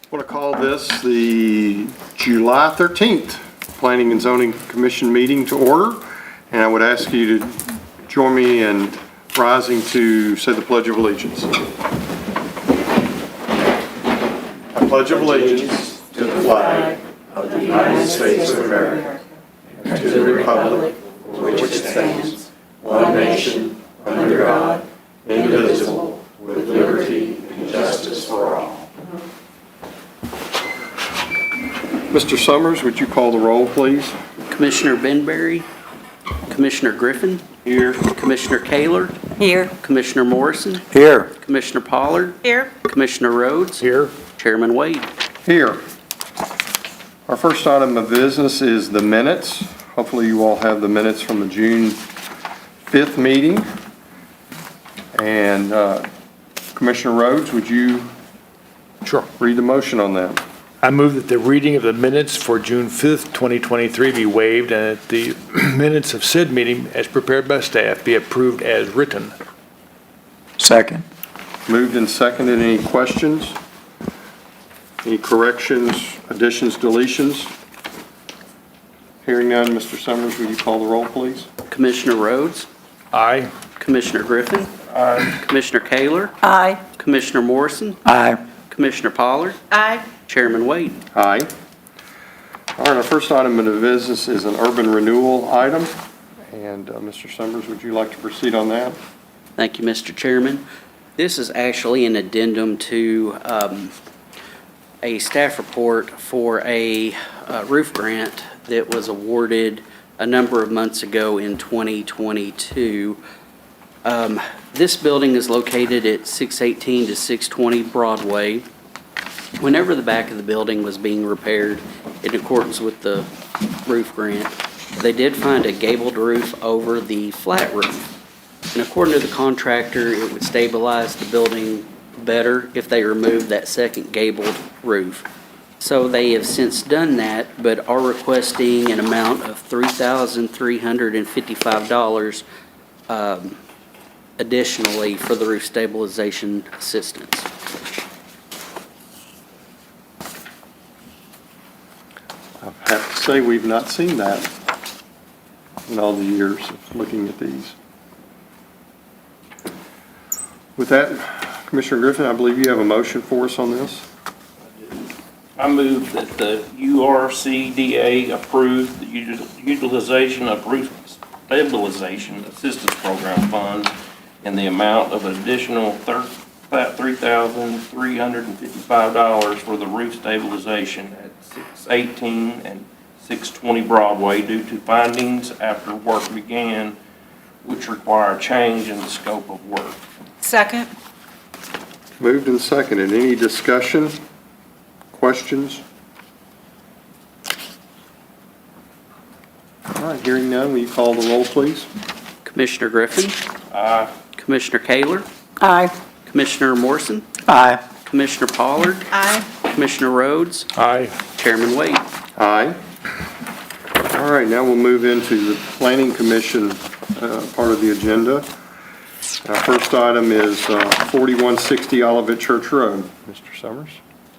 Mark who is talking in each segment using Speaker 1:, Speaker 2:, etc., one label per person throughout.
Speaker 1: I want to call this the July 13th Planning and Zoning Commission meeting to order, and I would ask you to join me in rising to say the Pledge of Allegiance. I pledge of allegiance to the flag of the United States of America and to the republic for which it stands, one nation, under God, indivisible, with liberty and justice for all. Mr. Summers, would you call the roll, please?
Speaker 2: Commissioner Benberry, Commissioner Griffin. Here. Commissioner Kaler.
Speaker 3: Here.
Speaker 2: Commissioner Morrison.
Speaker 4: Here.
Speaker 2: Commissioner Pollard.
Speaker 3: Here.
Speaker 2: Commissioner Rhodes.
Speaker 4: Here.
Speaker 2: Chairman Wade.
Speaker 1: Here. Our first item of business is the minutes. Hopefully you all have the minutes from the June 5th meeting. And Commissioner Rhodes, would you read the motion on that?
Speaker 4: I move that the reading of the minutes for June 5th, 2023 be waived and that the minutes of said meeting as prepared by staff be approved as written.
Speaker 5: Second.
Speaker 1: Moved and seconded. Any questions? Any corrections, additions, deletions? Hearing none, Mr. Summers, would you call the roll, please?
Speaker 2: Commissioner Rhodes.
Speaker 4: Aye.
Speaker 2: Commissioner Griffin. Aye. Commissioner Kaler.
Speaker 3: Aye.
Speaker 2: Commissioner Morrison.
Speaker 5: Aye.
Speaker 2: Commissioner Pollard.
Speaker 3: Aye.
Speaker 2: Chairman Wade.
Speaker 1: Aye. All right, our first item of business is an urban renewal item. And Mr. Summers, would you like to proceed on that?
Speaker 2: Thank you, Mr. Chairman. This is actually an addendum to a staff report for a roof grant that was awarded a number of months ago in 2022. This building is located at 618 to 620 Broadway. Whenever the back of the building was being repaired in accordance with the roof grant, they did find a gabled roof over the flat roof. And according to the contractor, it would stabilize the building better if they removed that second gabled roof. So they have since done that, but are requesting an amount of $3,355 additionally for the roof stabilization assistance.
Speaker 1: I have to say, we've not seen that in all the years of looking at these. With that, Commissioner Griffin, I believe you have a motion for us on this.
Speaker 6: I move that the URCDA approve the utilization of roof stabilization assistance program funds in the amount of an additional $3,355 for the roof stabilization at 618 and 620 Broadway due to findings after work began which require change in the scope of work.
Speaker 3: Second.
Speaker 1: Moved and seconded. Any discussion? Questions? All right, hearing none, will you call the roll, please?
Speaker 2: Commissioner Griffin.
Speaker 6: Aye.
Speaker 2: Commissioner Kaler.
Speaker 3: Aye.
Speaker 2: Commissioner Morrison.
Speaker 5: Aye.
Speaker 2: Commissioner Pollard.
Speaker 3: Aye.
Speaker 2: Commissioner Rhodes.
Speaker 4: Aye.
Speaker 2: Chairman Wade.
Speaker 1: Aye. All right, now we'll move into the Planning Commission part of the agenda. Our first item is 4160 Olivet Church Road. Mr. Summers?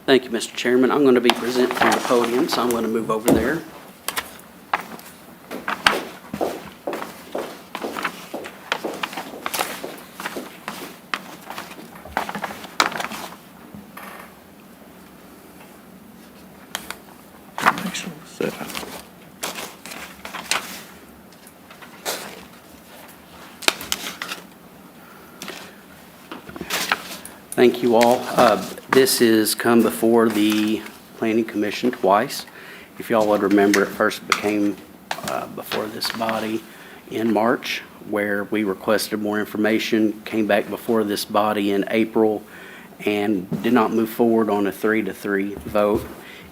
Speaker 2: Thank you, Mr. Chairman. I'm going to be presenting from the podium, so I'm going to move over there. Thank you all. This has come before the Planning Commission twice. If y'all would remember, it first became before this body in March, where we requested more information, came back before this body in April, and did not move forward on a 3-3 vote.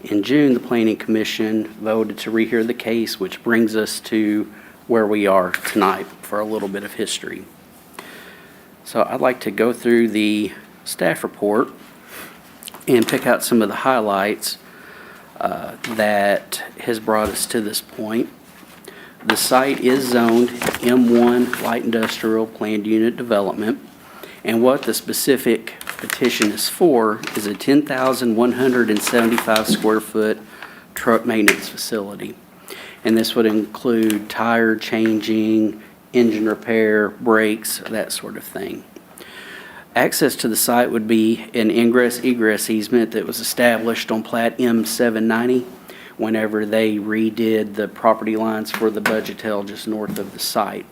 Speaker 2: In June, the Planning Commission voted to rehear the case, which brings us to where we are tonight for a little bit of history. So I'd like to go through the staff report and pick out some of the highlights that has brought us to this point. The site is zoned M1 Light Industrial Planned Unit Development, and what the specific petition is for is a 10,175 square foot truck maintenance facility. And this would include tire changing, engine repair, brakes, that sort of thing. Access to the site would be an ingress-egress easement that was established on Plat M790 whenever they redid the property lines for the Budgetel just north of the site.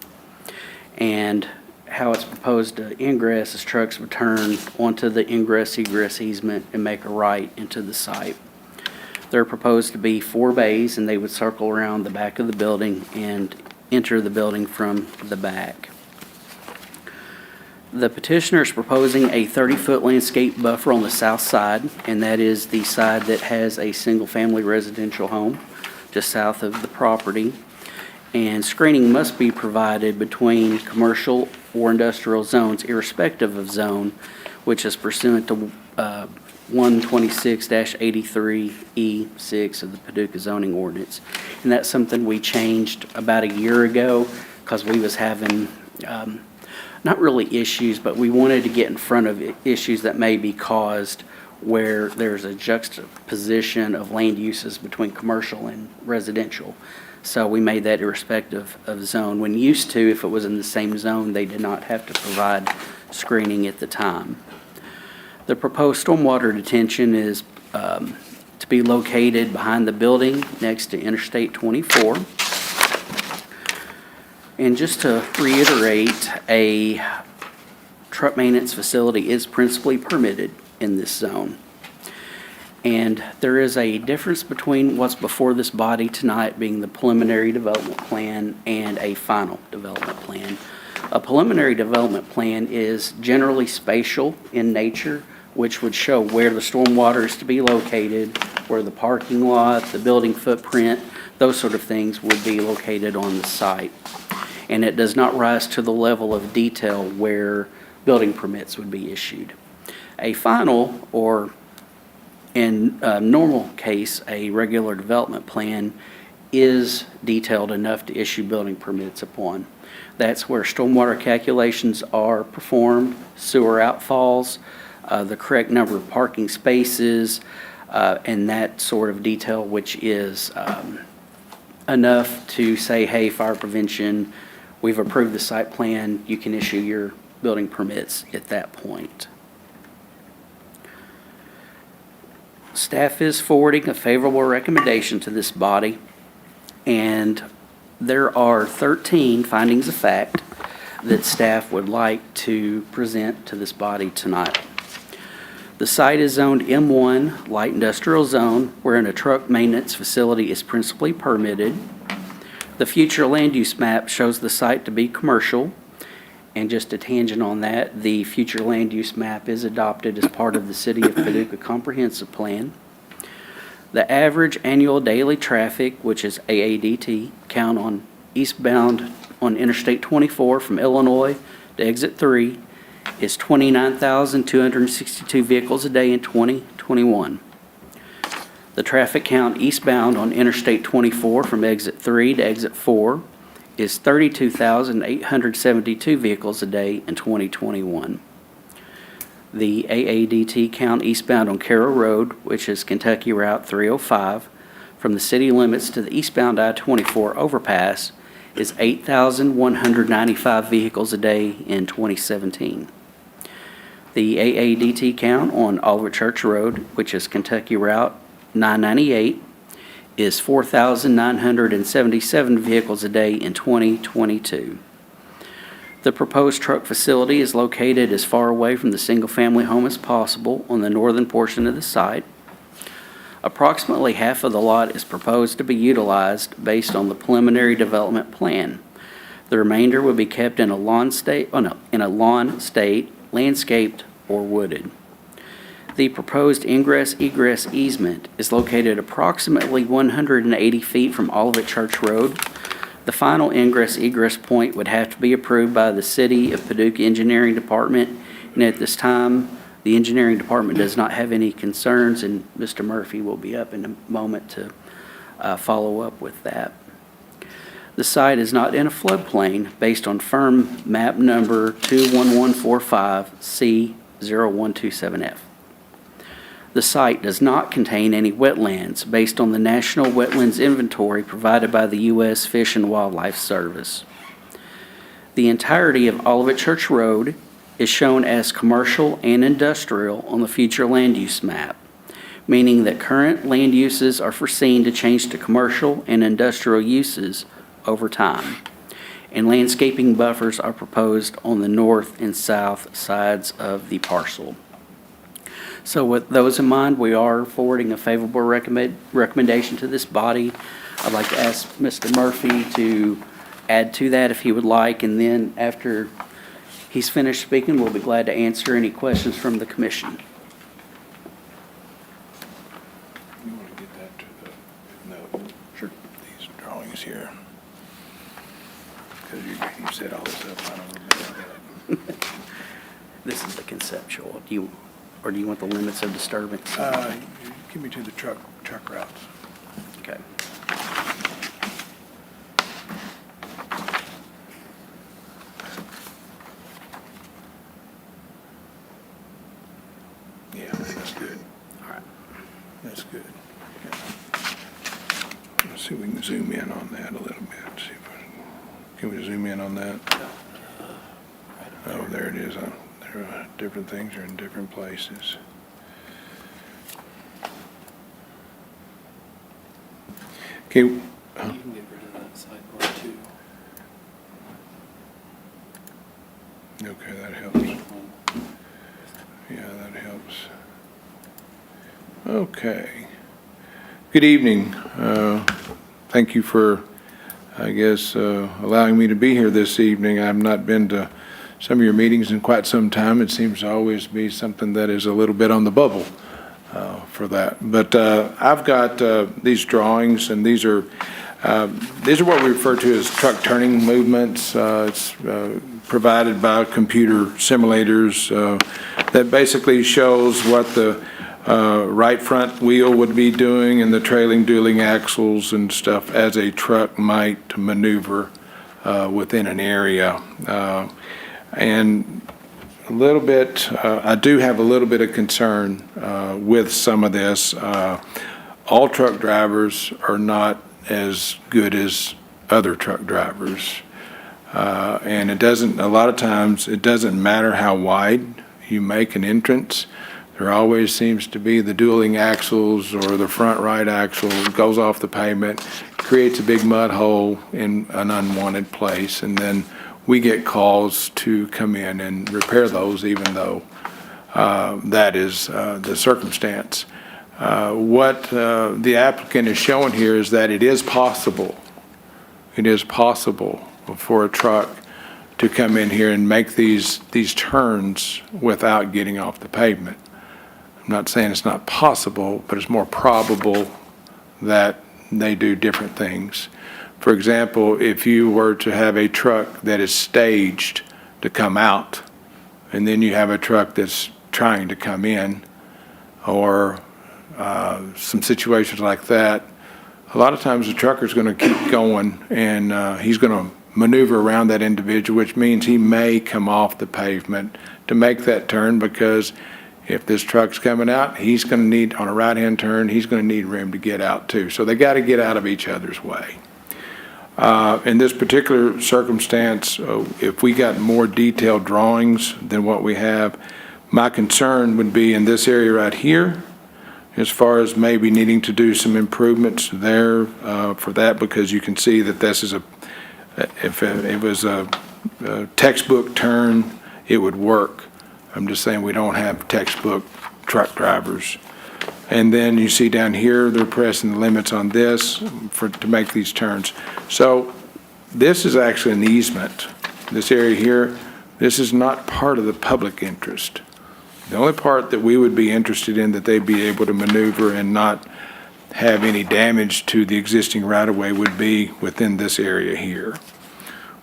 Speaker 2: And how it's proposed to ingress is trucks would turn onto the ingress-egress easement and make a right into the site. They're proposed to be 4 bays, and they would circle around the back of the building and enter the building from the back. The petitioner is proposing a 30-foot landscape buffer on the south side, and that is the side that has a single-family residential home just south of the property. And screening must be provided between commercial or industrial zones irrespective of zone, which is pursuant to 126-83E6 of the Paducah zoning ordinance. And that's something we changed about a year ago because we was having not really issues, but we wanted to get in front of issues that may be caused where there's a juxtaposition of land uses between commercial and residential. So we made that irrespective of zone. When used to, if it was in the same zone, they did not have to provide screening at the time. The proposed stormwater detention is to be located behind the building next to Interstate 24. And just to reiterate, a truck maintenance facility is principally permitted in this zone. And there is a difference between what's before this body tonight being the preliminary development plan and a final development plan. A preliminary development plan is generally spatial in nature, which would show where the stormwater is to be located, where the parking lot, the building footprint, those sort of things would be located on the site. And it does not rise to the level of detail where building permits would be issued. A final, or in a normal case, a regular development plan is detailed enough to issue building permits upon. That's where stormwater calculations are performed, sewer outfalls, the correct number of parking spaces, and that sort of detail, which is enough to say, hey, fire prevention, we've approved the site plan, you can issue your building permits at that point. Staff is forwarding a favorable recommendation to this body, and there are 13 findings of fact that staff would like to present to this body tonight. The site is zoned M1, light industrial zone, wherein a truck maintenance facility is principally permitted. The future land use map shows the site to be commercial. And just a tangent on that, the future land use map is adopted as part of the City of Paducah Comprehensive Plan. The average annual daily traffic, which is AADT, count on eastbound on Interstate 24 from Illinois to Exit 3 is 29,262 vehicles a day in 2021. The traffic count eastbound on Interstate 24 from Exit 3 to Exit 4 is 32,872 vehicles a day in 2021. The AADT count eastbound on Carroll Road, which is Kentucky Route 305, from the city limits to the eastbound I-24 overpass is 8,195 vehicles a day in 2017. The AADT count on Oliver Church Road, which is Kentucky Route 998, is 4,977 vehicles a day in 2022. The proposed truck facility is located as far away from the single-family home as possible on the northern portion of the site. Approximately half of the lot is proposed to be utilized based on the preliminary development plan. The remainder will be kept in a lawn state, landscaped, or wooded. The proposed ingress-egress easement is located approximately 180 feet from Olivet Church Road. The final ingress-egress point would have to be approved by the City of Paducah Engineering Department, and at this time, the Engineering Department does not have any concerns, and Mr. Murphy will be up in a moment to follow up with that. The site is not in a floodplain based on firm map number 21145 0127F. The site does not contain any wetlands based on the National Wetlands Inventory provided by the U.S. Fish and Wildlife Service. The entirety of Olivet Church Road is shown as commercial and industrial on the future land use map, meaning that current land uses are foreseen to change to commercial and industrial uses over time, and landscaping buffers are proposed on the north and south sides of the parcel. So with those in mind, we are forwarding a favorable recommendation to this body. I'd like to ask Mr. Murphy to add to that if he would like, and then after he's finished speaking, we'll be glad to answer any questions from the commission.
Speaker 4: You want to get that to the note? Sure. These drawings here. Because you said all this stuff, I don't remember that.
Speaker 2: This is the conceptual. Or do you want the limits of disturbance?
Speaker 4: Give me to the truck routes.
Speaker 2: Okay.
Speaker 4: Yeah, that's good.
Speaker 2: All right.
Speaker 4: That's good. Yeah. Let's see if we can zoom in on that a little bit. See if can we zoom in on that? Oh, there it is. Different things are in different places. Okay.
Speaker 3: You can get rid of that sidebar too.
Speaker 4: Okay, that helps. Yeah, that helps. Okay. Good evening. Thank you for, I guess, allowing me to be here this evening. I've not been to some of your meetings in quite some time. It seems to always be something that is a little bit on the bubble for that. But I've got these drawings, and these are what we refer to as truck turning movements. It's provided by computer simulators that basically shows what the right front wheel would be doing and the trailing dueling axles and stuff as a truck might maneuver within an area. And a little bit, I do have a little bit of concern with some of this. All truck drivers are not as good as other truck drivers. And it doesn't, a lot of times, it doesn't matter how wide you make an entrance. There always seems to be the dueling axles or the front right axle goes off the pavement, creates a big mud hole in an unwanted place, and then we get calls to come in and repair those, even though that is the circumstance. What the applicant is showing here is that it is possible for a truck to come in here and make these turns without getting off the pavement. I'm not saying it's not possible, but it's more probable that they do different things. For example, if you were to have a truck that is staged to come out, and then you have a truck that's trying to come in, or some situations like that, a lot of times the trucker's going to keep going, and he's going to maneuver around that individual, which means he may come off the pavement to make that turn, because if this truck's coming out, he's going to need, on a right-hand turn, he's going to need room to get out too. So they got to get out of each other's way. In this particular circumstance, if we got more detailed drawings than what we have, my concern would be in this area right here, as far as maybe needing to do some improvements there for that, because you can see that this is if it was a textbook turn, it would work. I'm just saying we don't have textbook truck drivers. And then you see down here, they're pressing the limits on this to make these turns. So this is actually an easement. This area here, this is not part of the public interest. The only part that we would be interested in that they'd be able to maneuver and not have any damage to the existing right-of-way would be within this area here.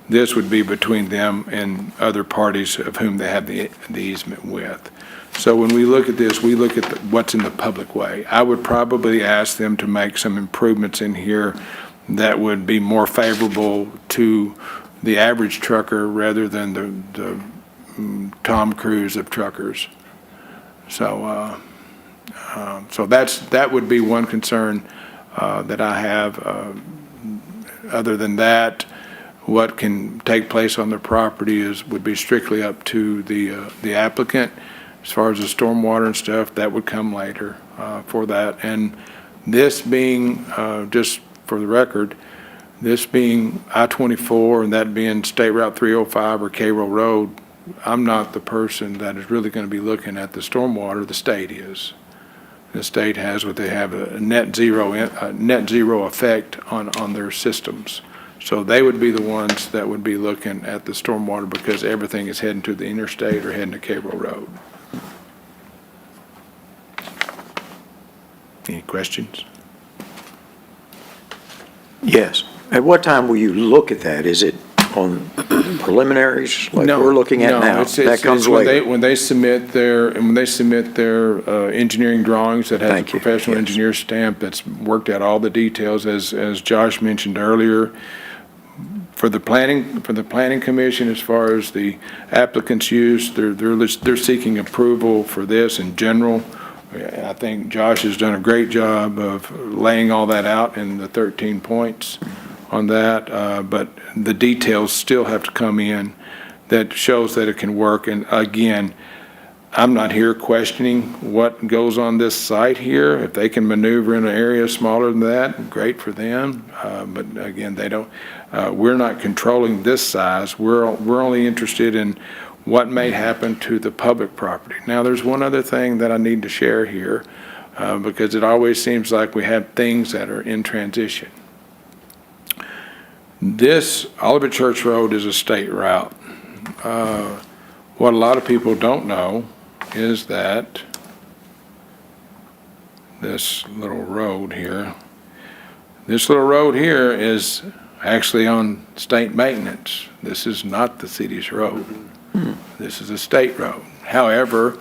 Speaker 4: This would be between them and other parties of whom they have the easement with. So when we look at this, we look at what's in the public way. I would probably ask them to make some improvements in here that would be more favorable to the average trucker rather than the Tom Cruise of truckers. So, so that would be one concern that I have. Other than that, what can take place on the property would be strictly up to the applicant. As far as the stormwater and stuff, that would come later for that. And this being, just for the record, this being I-24 and that being State Route 305 or Cairo Road, I'm not the person that is really going to be looking at the stormwater. The state is. The state has what they have, a net zero effect on their systems. So they would be the ones that would be looking at the stormwater because everything is heading to the interstate or heading to Cairo Road. Any questions?
Speaker 5: Yes. At what time will you look at that? Is it on preliminaries like
Speaker 4: No,
Speaker 5: we're looking at
Speaker 4: no,
Speaker 5: now? That comes
Speaker 4: when
Speaker 5: later.
Speaker 4: when they submit their engineering drawings that has a
Speaker 5: Thank you.
Speaker 4: professional
Speaker 5: Yes.
Speaker 4: engineer stamp that's worked out all the details, as Josh mentioned earlier. For the planning commission, as far as the applicant's use, they're seeking approval for this in general. I think Josh has done a great job of laying all that out in the 13 points on that, but the details still have to come in that shows that it can work. And again, I'm not here questioning what goes on this site here. If they can maneuver in an area smaller than that, great for them. But again, they don't. We're not controlling this size. We're only interested in what may happen to the public property. Now, there's one other thing that I need to share here, because it always seems like we have things that are in transition. This Olivet Church Road is a state route. What a lot of people don't know is that this little road here is actually on state maintenance. This is not the city's road. This is a state road. However,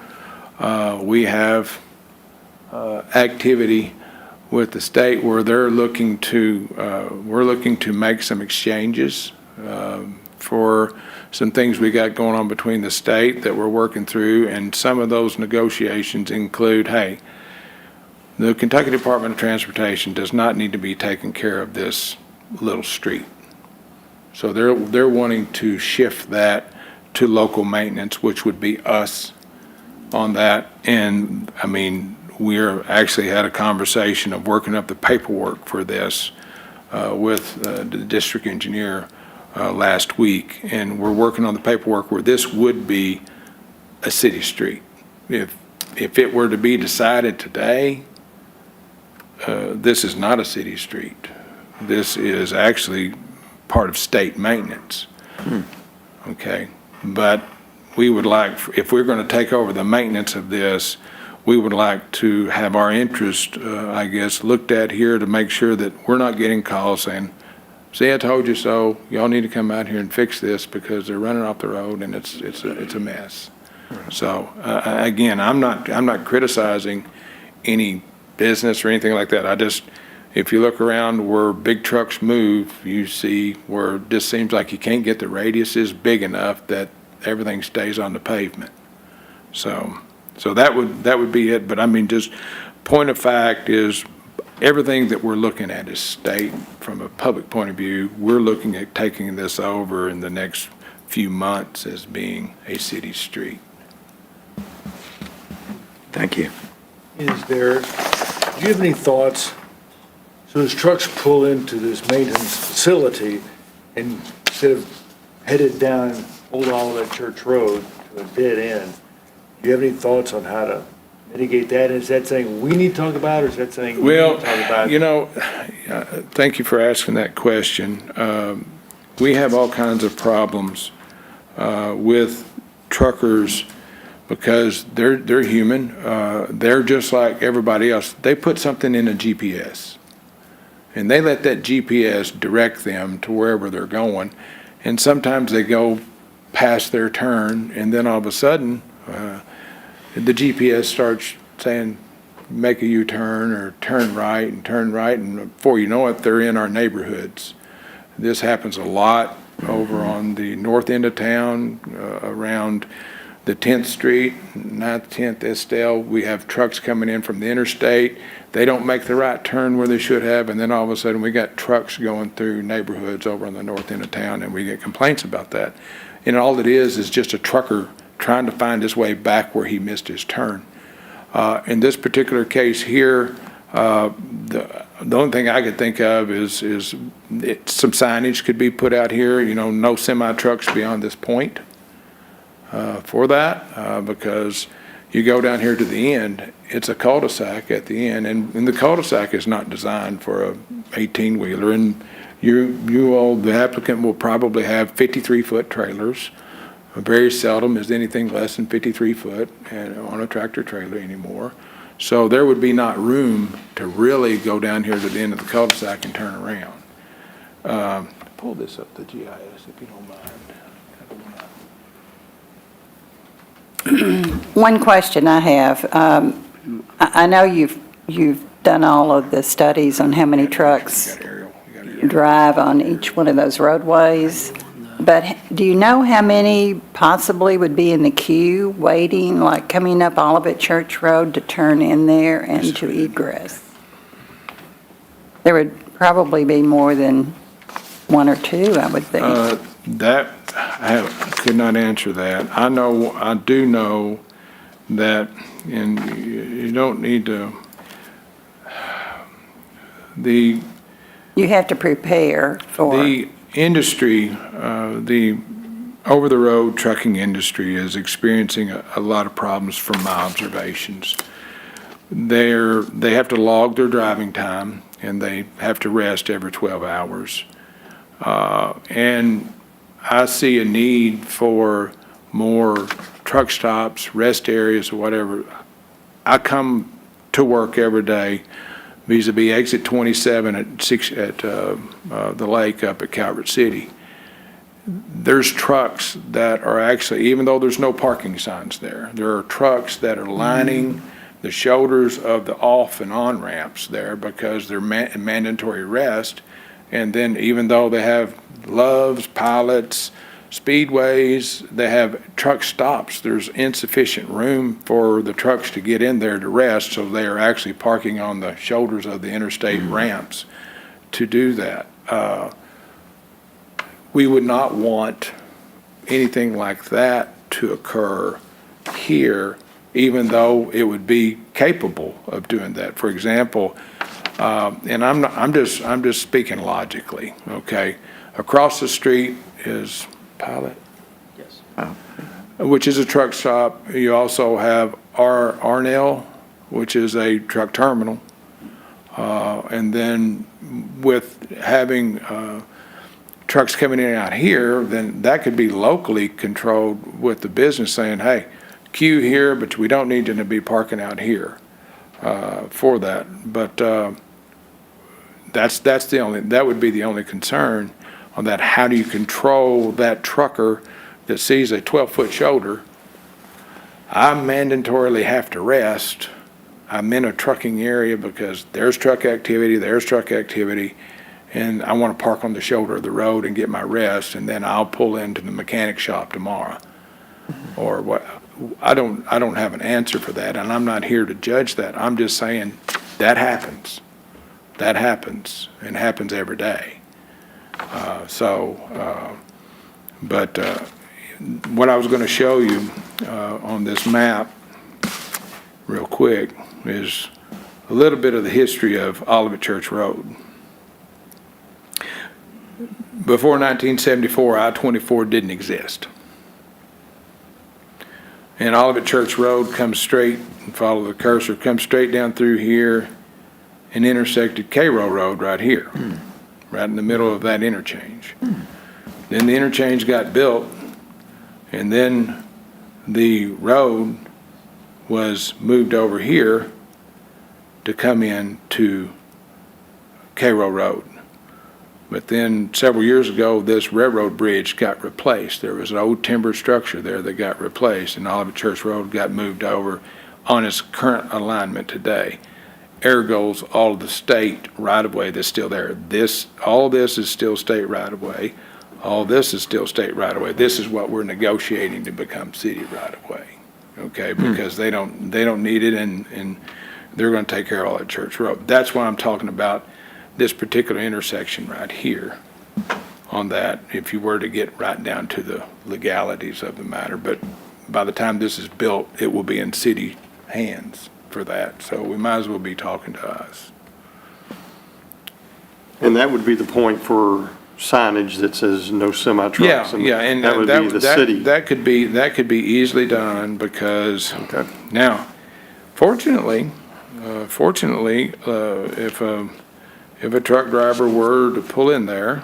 Speaker 4: we have activity with the state where we're looking to make some exchanges for some things we got going on between the state that we're working through, and some of those negotiations include, hey, the Kentucky Department of Transportation does not need to be taking care of this little street. So they're wanting to shift that to local maintenance, which would be us on that. And I mean, we're actually had a conversation of working up the paperwork for this with the district engineer last week, and we're working on the paperwork where this would be a city street. If it were to be decided today, this is not a city street. This is actually part of state maintenance. Okay, but we would like, if we're going to take over the maintenance of this, we would like to have our interest, I guess, looked at here to make sure that we're not getting calls saying, see, I told you so, y'all need to come out here and fix this because they're running off the road and it's a mess. So, again, I'm not criticizing any business or anything like that. I just, if you look around where big trucks move, you see where it just seems like you can't get the radiuses big enough that everything stays on the pavement. So that would be it. But I mean, just point of fact is everything that we're looking at is state. From a public point of view, we're looking at taking this over in the next few months as being a city street.
Speaker 5: Thank you.
Speaker 7: Do you have any thoughts? So as trucks pull into this maintenance facility and instead of headed down Old Olivet Church Road to a dead end, do you have any thoughts on how to mitigate that? Is that something we need to talk about, or is that something we need to talk about?
Speaker 4: You know, thank you for asking that question. We have all kinds of problems with truckers because they're human. They're just like everybody else. They put something in a GPS, and they let that GPS direct them to wherever they're going. And sometimes they go past their turn, and then all of a sudden, the GPS starts saying, make a U-turn or turn right, and before you know it, they're in our neighborhoods. This happens a lot over on the north end of town, around the 10th Street, 9th, 10th, Estelle, we have trucks coming in from the interstate. They don't make the right turn where they should have, and then all of a sudden we got trucks going through neighborhoods over on the north end of town, and we get complaints about that. And all it is just a trucker trying to find his way back where he missed his turn. In this particular case here, the only thing I could think of is some signage could be put out here, no semi-trucks beyond this point for that, because you go down here to the end, it's a cul-de-sac at the end, and the cul-de-sac is not designed for a 18-wheeler, and the applicant will probably have 53-foot trailers. Very seldom is anything less than 53 foot on a tractor trailer anymore. So there would be not room to really go down here to the end of the cul-de-sac and turn around. Pull this up, the GIS, if you don't mind.
Speaker 8: One question I have, I know you've done all of the studies on how many trucks
Speaker 4: You got aerial, you got aerial.
Speaker 8: drive on each one of those roadways, but do you know how many possibly would be in the queue waiting, like coming up Olivet Church Road to turn in there and to egress? There would probably be more than one or two, I would think.
Speaker 4: Could not answer that. I do know that, and you don't need to,
Speaker 8: You have to prepare for.
Speaker 4: the industry, the over-the-road trucking industry is experiencing a lot of problems from my observations. They have to log their driving time, and they have to rest every 12 hours. And I see a need for more truck stops, rest areas, or whatever. I come to work every day vis-a-vis exit 27 at the lake up at Calvert City. There's trucks that are actually, even though there's no parking signs there are trucks that are lining the shoulders of the off and on ramps there because they're mandatory rest. And then even though they have Loves, Pilots, Speedways, they have truck stops, there's insufficient room for the trucks to get in there to rest, so they are actually parking on the shoulders of the interstate ramps to do that. We would not want anything like that to occur here, even though it would be capable of doing that. For example, and I'm just speaking logically, okay? Across the street is Pilot?
Speaker 2: Yes.
Speaker 4: Which is a truck stop. You also have Arnell, which is a truck terminal. And then with having trucks coming in and out here, then that could be locally controlled with the business saying, hey, queue here, but we don't need you to be parking out here for that. But that would be the only concern on that. How do you control that trucker that sees a 12-foot shoulder? I mandatorily have to rest. I'm in a trucking area because there's truck activity, and I want to park on the shoulder of the road and get my rest, and then I'll pull into the mechanic shop tomorrow. Or what? I don't have an answer for that, and I'm not here to judge that. I'm just saying that happens. That happens, and happens every day. But what I was going to show you on this map real quick is a little bit of the history of Olivet Church Road. Before 1974, I-24 didn't exist. And Olivet Church Road comes straight, and follow the cursor, comes straight down through here and intersected Cairo Road right here, right in the middle of that interchange. Then the interchange got built, and then the road was moved over here to come in to Cairo Road. But then several years ago, this railroad bridge got replaced. There was an old timber structure there that got replaced, and Olivet Church Road got moved over on its current alignment today. Ergo, all of the state right-of-way that's still there. All this is still state right-of-way. all this is still state right-of-way. This is what we're negotiating to become city right-of-way, okay? Because they don't need it, and they're gonna take care of all that Church Road. That's why I'm talking about this particular intersection right here on that, if you were to get right down to the legalities of the matter. But by the time this is built, it will be in city hands for that, so we might as well be talking to us.
Speaker 1: And that would be the point for signage that says no semi-trucks.
Speaker 4: Yeah, and
Speaker 1: that would be the city.
Speaker 4: that could be easily done, because now, fortunately, if a truck driver were to pull in there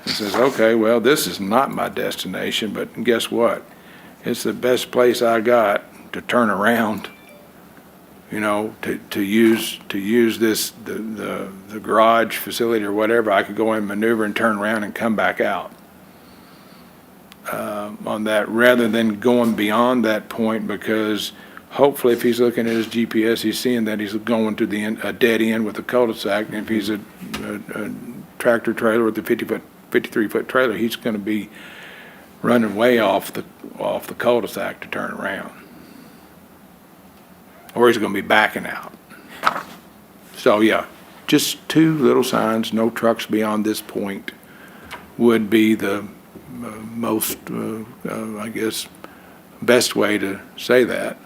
Speaker 4: and says, okay, well, this is not my destination, but guess what? It's the best place I got to turn around, you know, to use this, the garage facility or whatever. I could go in, maneuver, and turn around and come back out on that, rather than going beyond that point, because hopefully if he's looking at his GPS, he's seeing that he's going to a dead end with a cul-de-sac. And if he's a tractor trailer with a 53-foot trailer, he's going to be running way off the cul-de-sac to turn around. Or he's going to be backing out. So, yeah, just 2 little signs, no trucks beyond this point, would be the most, I guess, best way to say that.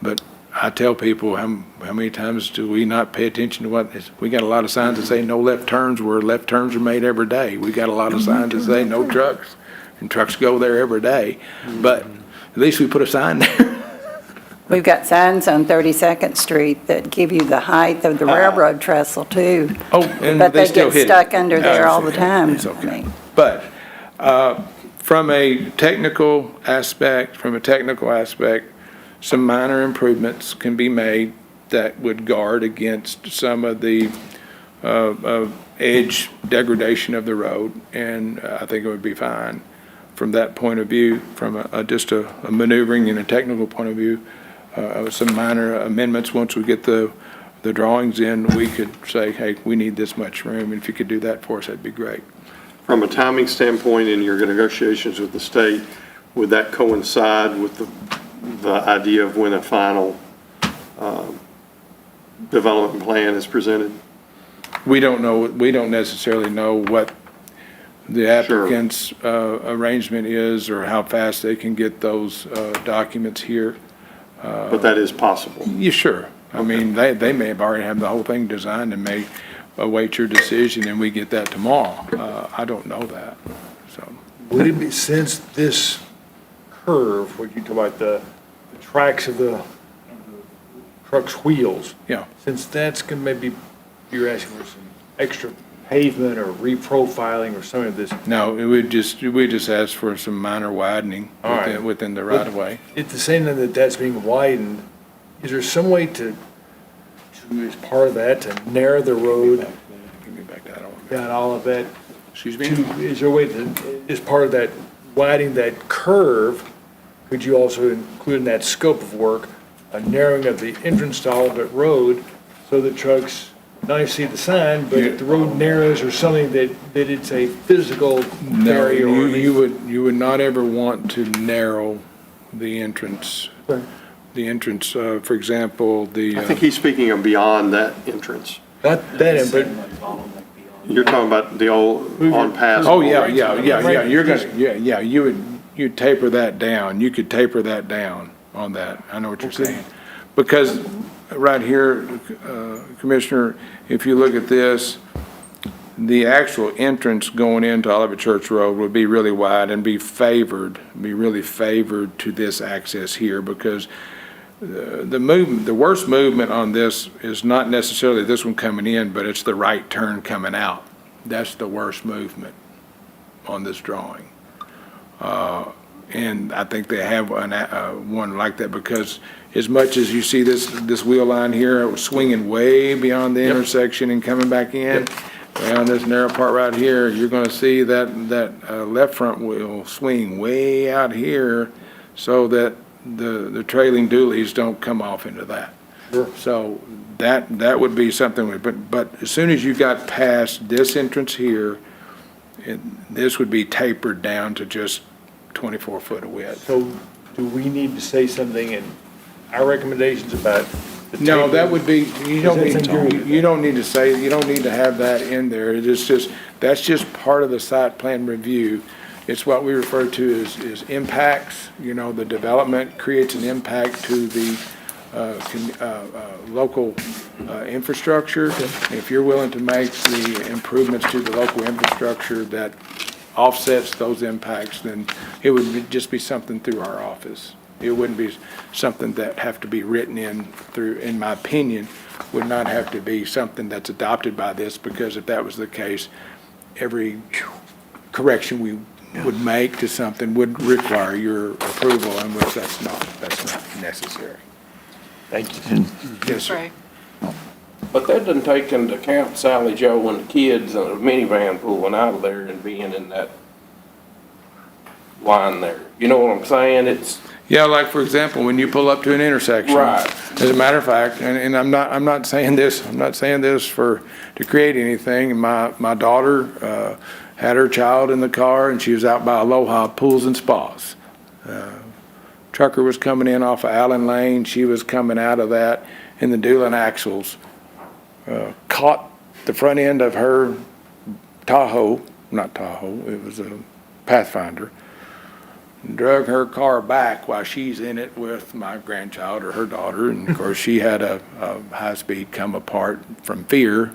Speaker 4: But I tell people, how many times do we not pay attention to what is? We got a lot of signs that say no left turns, where left turns are made every day. We got a lot of signs that say no trucks, and trucks go there every day. But at least we put a sign there.
Speaker 8: We've got signs on 32nd Street that give you the height of the railroad trestle too.
Speaker 4: Oh, and
Speaker 8: But they
Speaker 4: still
Speaker 8: get
Speaker 4: hit it.
Speaker 8: stuck under there all the time.
Speaker 4: It's
Speaker 8: I
Speaker 4: okay.
Speaker 8: mean,
Speaker 4: But from a technical aspect, some minor improvements can be made that would guard against some of the edge degradation of the road, and I think it would be fine from that point of view. From just a maneuvering and a technical point of view, some minor amendments. Once we get the drawings in, we could say, hey, we need this much room, and if you could do that for us, that'd be great.
Speaker 1: From a timing standpoint in your negotiations with the state, would that coincide with the idea of when a final development plan is presented?
Speaker 4: We don't know, we don't necessarily know what the
Speaker 1: Sure.
Speaker 4: applicant's arrangement is, or how fast they can get those documents here.
Speaker 1: But that is possible.
Speaker 4: Yeah, sure. I mean, they may have already have the whole thing designed and may await your decision, and we get that tomorrow. I don't know that, so.
Speaker 7: Would it be, since this curve, what you talk about, the tracks of the truck's wheels,
Speaker 4: Yeah.
Speaker 7: since that's going to maybe, you're asking for some extra pavement or reprofiling or some of this,
Speaker 4: No, we just ask for some minor widening
Speaker 7: All right.
Speaker 4: within the right of way.
Speaker 7: at the same time that that's being widened, is there some way to, as part of that, to narrow the road
Speaker 4: Give me back that. I don't want-
Speaker 7: down all of that?
Speaker 4: Excuse me?
Speaker 7: Is there a way to, as part of that, widening that curve, could you also include in that scope of work, a narrowing of the entrance to Olivet Road so that trucks not only see the sign, but if the road narrows or something that it's a physical
Speaker 4: No,
Speaker 7: barrier? or at least-
Speaker 4: you would not ever want to narrow the entrance.
Speaker 7: Right.
Speaker 4: The entrance, for example,
Speaker 1: I think he's speaking of beyond that entrance.
Speaker 7: Not that, end, but
Speaker 1: You're talking about the old on-pass.
Speaker 4: oh, yeah, you're gonna, you'd taper that down. You could taper that down on that. I know what you're saying. Because right here, Commissioner, if you look at this, the actual entrance going into Olivet Church Road would be really wide and be really favored to this access here, because the worst movement on this is not necessarily this one coming in, but it's the right turn coming out. That's the worst movement on this drawing. And I think they have one like that, because as much as you see this wheel line here, it was swinging way beyond the intersection and coming back in. On this narrow part right here, you're gonna see that left front wheel swing way out here, so that the trailing dualies don't come off into that.
Speaker 7: Sure.
Speaker 4: So that would be something, but as soon as you got past this entrance here, This would be tapered down to just 24 foot of width.
Speaker 7: So do we need to say something in our recommendations about the
Speaker 4: No,
Speaker 7: taper?
Speaker 4: that would be, you don't
Speaker 7: Is that something
Speaker 4: need, you don't need to say, you don't need to have that in there. It is just, that's just part of the site plan review. It's what we refer to as impacts. You know, the development creates an impact to the local infrastructure. If you're willing to make the improvements to the local infrastructure that offsets those impacts, then it would just be something through our office. It wouldn't be something that have to be written in through, in my opinion, would not have to be something that's adopted by this, because if that was the case, every correction we would make to something would require your approval, and which that's not necessary.
Speaker 7: Thank you.
Speaker 4: Yes, sir.
Speaker 6: But that doesn't take into account Sally Joe and the kids and a minivan pulling out of there and being in that line there. You know what I'm saying? It's,
Speaker 4: Yeah, like for example, when you pull up to an intersection.
Speaker 6: Right.
Speaker 4: As a matter of fact, and I'm not saying this to create anything. My daughter, had her child in the car, and she was out by Aloha Pools and Spas. Trucker was coming in off of Allen Lane. She was coming out of that, and the dueling axles caught the front end of her Tahoe, not Tahoe, it was a Pathfinder, drug her car back while she's in it with my grandchild or her daughter. And of course, she had a high-speed come apart from fear.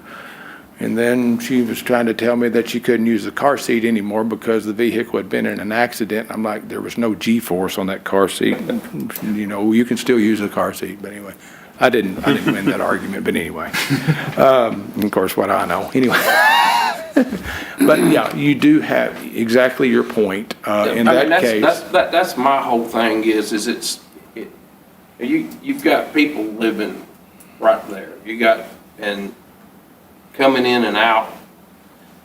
Speaker 4: And then she was trying to tell me that she couldn't use the car seat anymore because the vehicle had been in an accident. I'm like, there was no G-force on that car seat. You know, you can still use a car seat, but anyway, I didn't win that argument, but anyway. Of course, what I know, anyway. But yeah, you do have exactly your point, in that case.
Speaker 6: That's my whole thing you've got people living right there. You got, and coming in and out,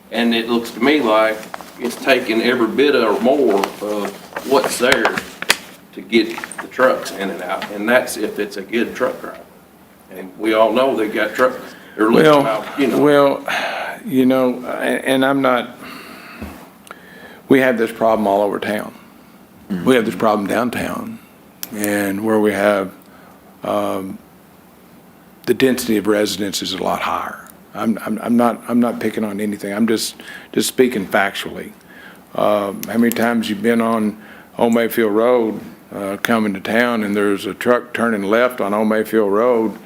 Speaker 6: and it looks to me like it's taking every bit or more of what's there to get the trucks in and out, and that's if it's a good truck driver. And we all know they got trucks, they're looking out, you know.
Speaker 4: And I'm not, we have this problem all over town. We have this problem downtown, and where we have, the density of residents is a lot higher. I'm not picking on anything. I'm just speaking factually. How many times you've been on Old Mayfield Road, coming to town, and there's a truck turning left on Old Mayfield Road,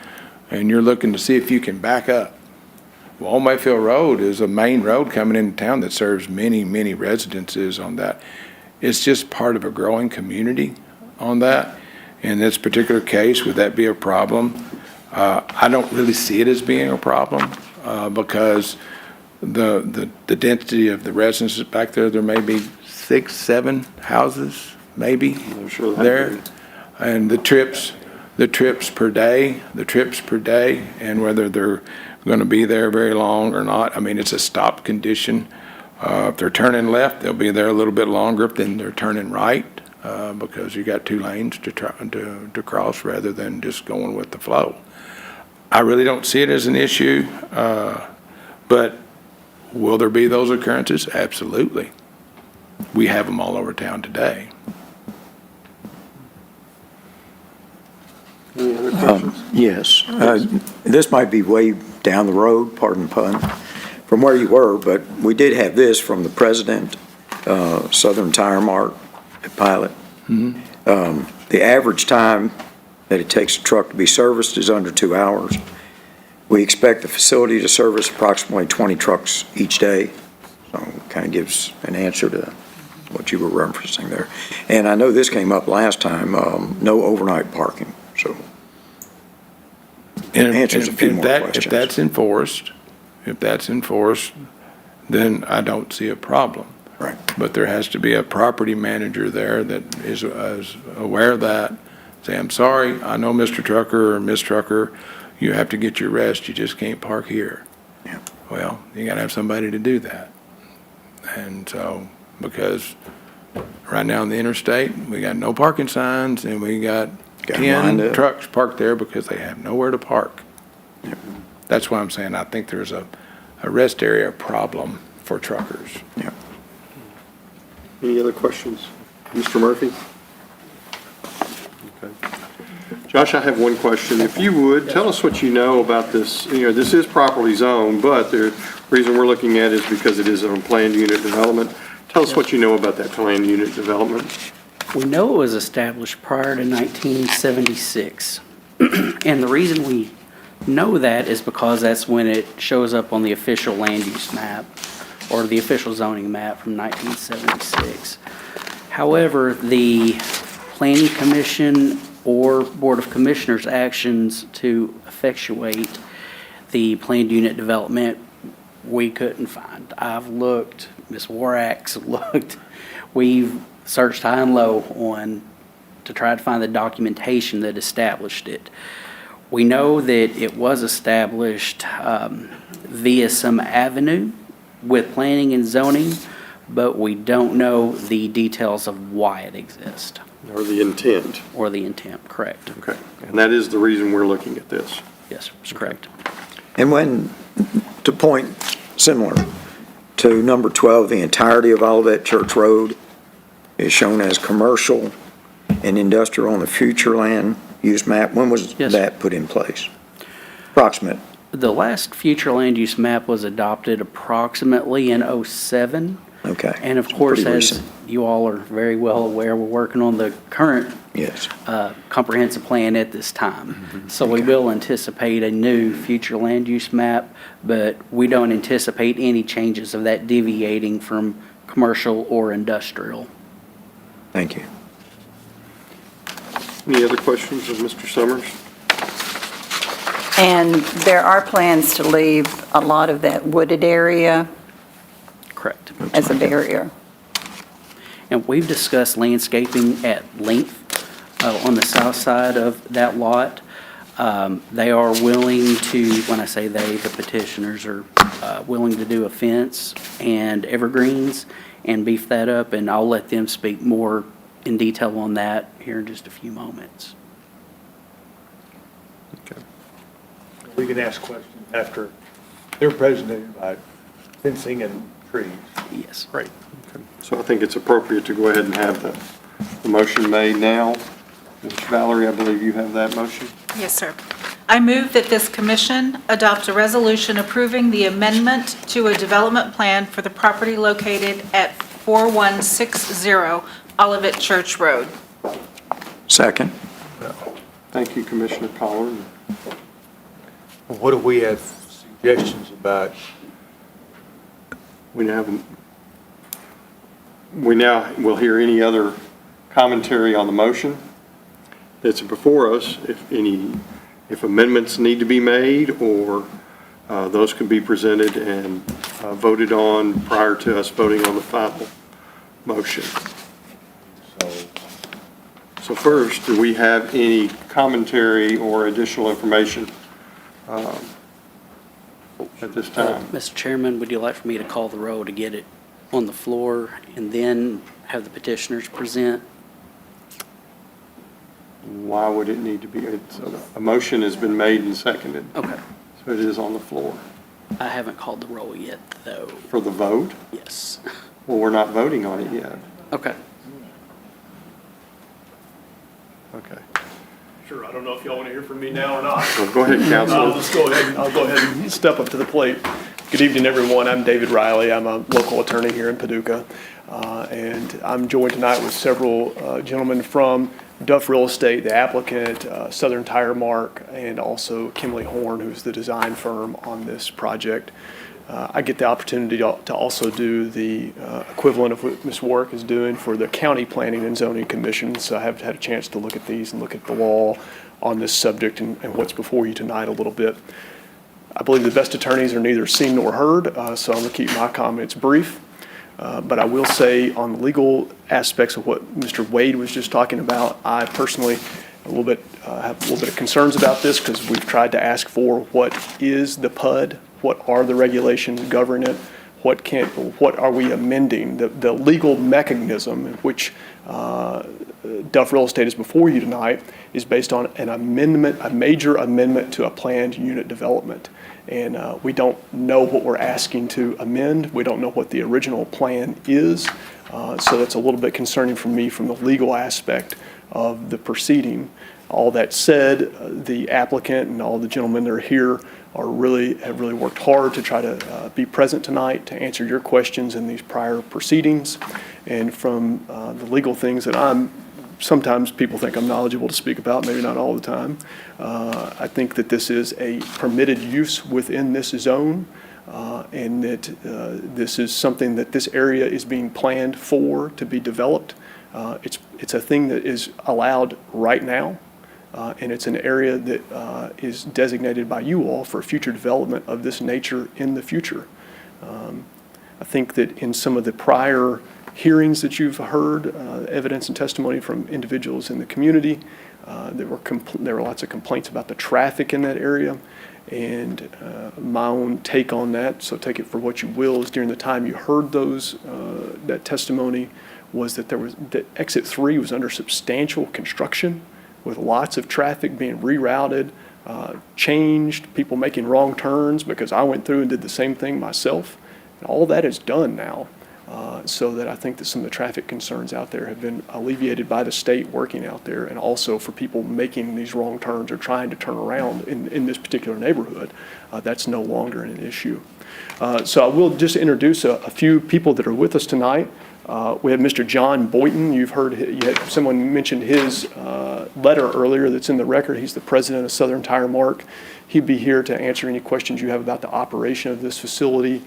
Speaker 4: and you're looking to see if you can back up. Well, Old Mayfield Road is a main road coming into town that serves many, many residences on that. It's just part of a growing community on that. In this particular case, would that be a problem? I don't really see it as being a problem, because the density of the residences back there may be 6, 7 houses, maybe, there. And the trips per day, and whether they're going to be there very long or not. I mean, it's a stop condition. If they're turning left, they'll be there a little bit longer than they're turning right, because you got 2 lanes to cross rather than just going with the flow. I really don't see it as an issue, but will there be those occurrences? Absolutely. We have them all over town today.
Speaker 3: Any other questions?
Speaker 5: Yes. This might be way down the road, pardon the pun, from where you were, but we did have this from the president, Southern Tire Mart at Pilot. The average time that it takes a truck to be serviced is under 2 hours. We expect the facility to service approximately 20 trucks each day. So it kind of gives an answer to what you were referencing there. And I know this came up last time, no overnight parking, so.
Speaker 4: And
Speaker 5: Answers a few more questions.
Speaker 4: If that's enforced, then I don't see a problem.
Speaker 5: Right.
Speaker 4: But there has to be a property manager there that is aware of that. Say, I'm sorry, I know Mr. Trucker or Miss Trucker, you have to get your rest, you just can't park here.
Speaker 5: Yeah.
Speaker 4: Well, you gotta have somebody to do that. And so, because right now on the interstate, we got no parking signs, and we got
Speaker 5: Got 'em lined
Speaker 4: 10
Speaker 5: up.
Speaker 4: trucks parked there because they have nowhere to park. That's why I'm saying I think there's a rest area problem for truckers.
Speaker 5: Yeah.
Speaker 1: Any other questions? Mr. Murphy? Okay. Josh, I have one question. If you would, tell us what you know about this. This is properly zoned, but the reason we're looking at it is because it is on planned unit development. Tell us what you know about that planned unit development.
Speaker 2: We know it was established prior to 1976. And the reason we know that is because that's when it shows up on the official land use map or the official zoning map from 1976. However, the Planning Commission or Board of Commissioners' actions to effectuate the planned unit development, we couldn't find. I've looked, Ms. Warak's looked, we've searched high and low to try to find the documentation that established it. We know that it was established via some avenue with planning and zoning, but we don't know the details of why it exists.
Speaker 1: Or the intent.
Speaker 2: Or the intent, correct.
Speaker 1: Okay. And that is the reason we're looking at this.
Speaker 2: Yes, that's correct.
Speaker 5: And when, to point similar to number 12, the entirety of Olivet Church Road is shown as commercial and industrial on the future land use map. When was
Speaker 2: Yes.
Speaker 5: that put in place? Approximate.
Speaker 2: The last future land use map was adopted approximately in '07.
Speaker 5: Okay.
Speaker 2: And of course,
Speaker 5: Pretty
Speaker 2: as
Speaker 5: recent.
Speaker 2: you all are very well aware, we're working on the current
Speaker 5: Yes.
Speaker 2: comprehensive plan at this time. So we will anticipate a new future land use map, but we don't anticipate any changes of that deviating from commercial or industrial.
Speaker 5: Thank you.
Speaker 1: Any other questions of Mr. Summers?
Speaker 8: And there are plans to leave a lot of that wooded area
Speaker 2: Correct.
Speaker 8: as a barrier.
Speaker 2: And we've discussed landscaping at length on the south side of that lot. They are willing to, when I say they, the petitioners are willing to do a fence and evergreens and beef that up, and I'll let them speak more in detail on that here in just a few moments.
Speaker 1: Okay.
Speaker 7: We can ask questions after they're presented about fencing and trees.
Speaker 2: Yes.
Speaker 1: Great. Okay. So I think it's appropriate to go ahead and have the motion made now. Ms. Valerie, I believe you have that motion.
Speaker 9: Yes, sir. I move that this commission adopt a resolution approving the amendment to a development plan for the property located at 4160 Olivet Church Road.
Speaker 5: Second.
Speaker 1: Thank you, Commissioner Pollard.
Speaker 7: What do we have suggestions about?
Speaker 1: We now will hear any other commentary on the motion that's before us. If amendments need to be made, or those can be presented and voted on prior to us voting on the final motion. So first, do we have any commentary or additional information at this time?
Speaker 2: Mr. Chairman, would you like for me to call the roll to get it on the floor and then have the petitioners present?
Speaker 1: Why would it need to be? A motion has been made and seconded,
Speaker 2: Okay.
Speaker 1: so it is on the floor.
Speaker 2: I haven't called the roll yet, though.
Speaker 1: For the vote?
Speaker 2: Yes.
Speaker 1: Well, we're not voting on it yet.
Speaker 2: Okay.
Speaker 1: Okay.
Speaker 10: Sure, I don't know if y'all want to hear from me now or not.
Speaker 1: Well, go ahead,
Speaker 10: I'll
Speaker 1: Counselor.
Speaker 10: just go ahead and step up to the plate. Good evening, everyone. I'm David Riley. I'm a local attorney here in Paducah. And I'm joined tonight with several gentlemen from Duff Real Estate, the applicant, Southern Tire Mark, and also Kimley Horn, who's the design firm on this project. I get the opportunity to also do the equivalent of what Ms. Warwick is doing for the County Planning and Zoning Commission. So I have had a chance to look at these and look at the law on this subject and what's before you tonight a little bit. I believe the best attorneys are neither seen nor heard, so I'm going to keep my comments brief. But I will say on the legal aspects of what Mr. Wade was just talking about, I personally have a little bit of concerns about this because we've tried to ask for what is the PUD, what are the regulations governing it, what are we amending, the legal mechanism in which Duff Real Estate is before you tonight is based on an amendment, a major amendment to a planned unit development. And we don't know what we're asking to amend. We don't know what the original plan is. So that's a little bit concerning for me from the legal aspect of the proceeding. All that said, the applicant and all the gentlemen that are here have really worked hard to try to be present tonight to answer your questions in these prior proceedings. And from the legal things that sometimes people think I'm knowledgeable to speak about, maybe not all the time. I think that this is a permitted use within this zone, and that this is something that this area is being planned for to be developed. It's a thing that is allowed right now. And it's an area that is designated by you all for future development of this nature in the future. I think that in some of the prior hearings that you've heard, evidence and testimony from individuals in the community, there were lots of complaints about the traffic in that area. And my own take on that, so take it for what you will, is during the time you heard that testimony was that that exit 3 was under substantial construction, with lots of traffic being rerouted, changed, people making wrong turns, because I went through and did the same thing myself. And all that is done now, so that I think that some of the traffic concerns out there have been alleviated by the state working out there, and also for people making these wrong turns or trying to turn around in this particular neighborhood. That's no longer an issue. So I will just introduce a few people that are with us tonight. We have Mr. John Boynton. You've heard, someone mentioned his letter earlier that's in the record. He's the president of Southern Tire Mart. He'd be here to answer any questions you have about the operation of this facility,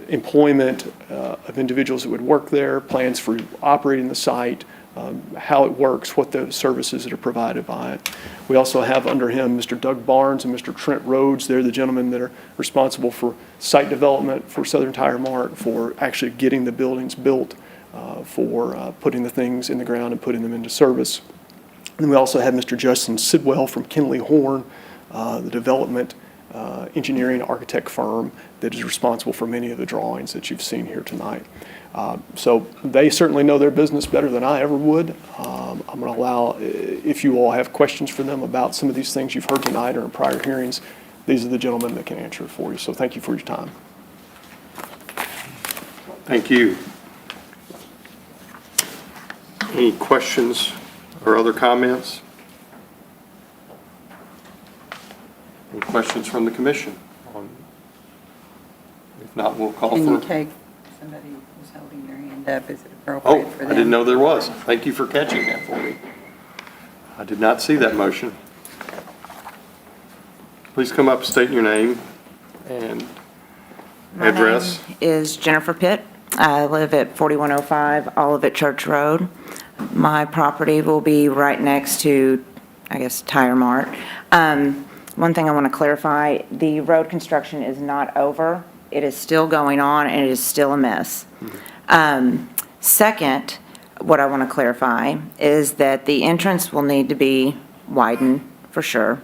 Speaker 10: employment of individuals that would work there, plans for operating the site, how it works, what the services that are provided by it. We also have under him Mr. Doug Barnes and Mr. Trent Rhodes. They're the gentlemen that are responsible for site development for Southern Tire Mart, for actually getting the buildings built, for putting the things in the ground and putting them into service. And then we also have Mr. Justin Sidwell from Kinley Horn, the development engineering architect firm that is responsible for many of the drawings that you've seen here tonight. So they certainly know their business better than I ever would. I'm going to allow, if you all have questions for them about some of these things you've heard tonight or in prior hearings, these are the gentlemen that can answer it for you. So thank you for your time.
Speaker 1: Thank you. Any questions or other comments? Any questions from the commission? If not, we'll call for.
Speaker 8: Can you take somebody who's holding their hand up? Is it
Speaker 1: Oh,
Speaker 8: appropriate for
Speaker 1: I
Speaker 8: them?
Speaker 1: didn't know there was. Thank you for catching that for me. I did not see that motion. Please come up, state your name and address.
Speaker 11: My name is Jennifer Pitt. I live at 4105 Olivet Church Road. My property will be right next to, I guess, Tire Mart. One thing I want to clarify, the road construction is not over. It is still going on, and it is still a mess. Second, what I want to clarify is that the entrance will need to be widened, for sure.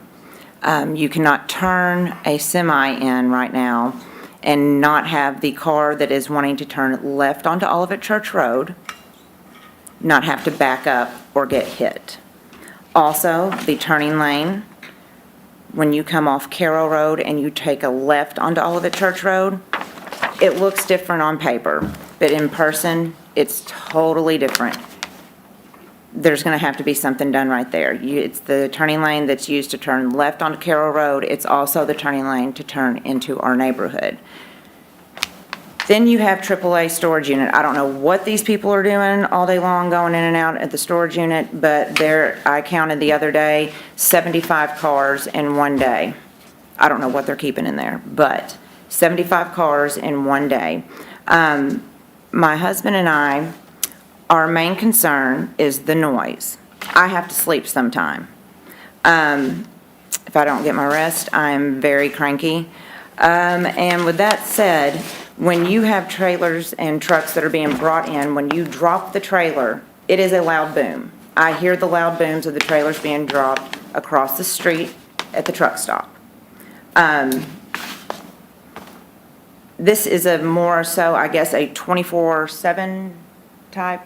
Speaker 11: You cannot turn a semi in right now and not have the car that is wanting to turn left onto Olivet Church Road not have to back up or get hit. Also, the turning lane, when you come off Carroll Road and you take a left onto Olivet Church Road, it looks different on paper, but in person, it's totally different. There's going to have to be something done right there. It's the turning lane that's used to turn left onto Carroll Road. It's also the turning lane to turn into our neighborhood. Then you have AAA storage unit. I don't know what these people are doing all day long going in and out at the storage unit, but I counted the other day, 75 cars in one day. I don't know what they're keeping in there, but 75 cars in one day. My husband and I, our main concern is the noise. I have to sleep sometime. If I don't get my rest, I'm very cranky. And with that said, when you have trailers and trucks that are being brought in, when you drop the trailer, it is a loud boom. I hear the loud booms of the trailers being dropped across the street at the truck stop. This is a more so, I guess, a 24/7 type.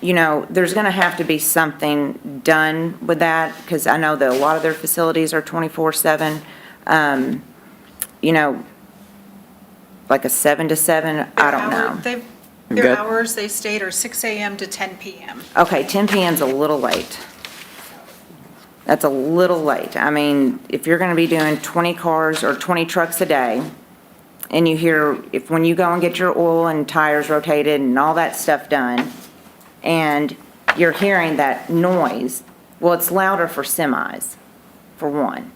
Speaker 11: you know, there's going to have to be something done with that, because I know that a lot of their facilities are 24/7. You know, like a 7 to 7, I don't know.
Speaker 9: Their
Speaker 5: Got-
Speaker 9: hours they state are 6 a.m. to 10 p.m.
Speaker 11: Okay, 10 p.m.'s a little late. That's a little late. I mean, if you're going to be doing 20 cars or 20 trucks a day, and you hear, when you go and get your oil and tires rotated and all that stuff done, and you're hearing that noise, well, it's louder for semis, for one.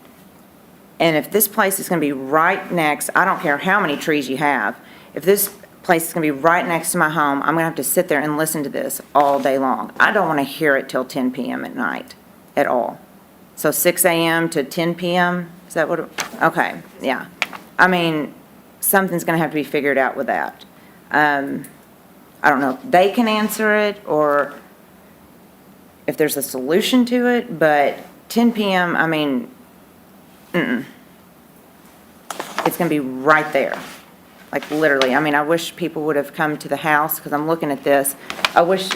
Speaker 11: And if this place is going to be right next, I don't care how many trees you have, if this place is going to be right next to my home, I'm going to have to sit there and listen to this all day long. I don't want to hear it till 10 p.m. at night at all. So 6 a.m. to 10 p.m., is that what, okay, yeah. I mean, something's going to have to be figured out with that. I don't know if they can answer it or if there's a solution to it, but 10 p.m., I mean, it's going to be right there. Like literally, I mean, I wish people would have come to the house because I'm looking at this. I wish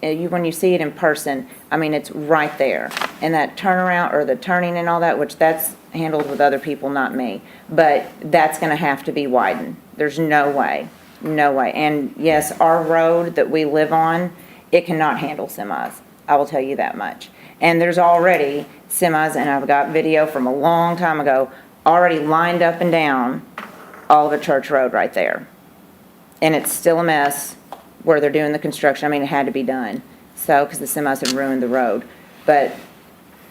Speaker 11: when you see it in person, I mean, it's right there. And that turnaround or the turning and all that, which that's handled with other people, not me. But that's going to have to be widened. There's no way, no way. And yes, our road that we live on, it cannot handle semis. I will tell you that much. And there's already semis, and I've got video from a long time ago, already lined up and down Olivet Church Road right there. And it's still a mess where they're doing the construction. I mean, it had to be done. So, because the semis had ruined the road. But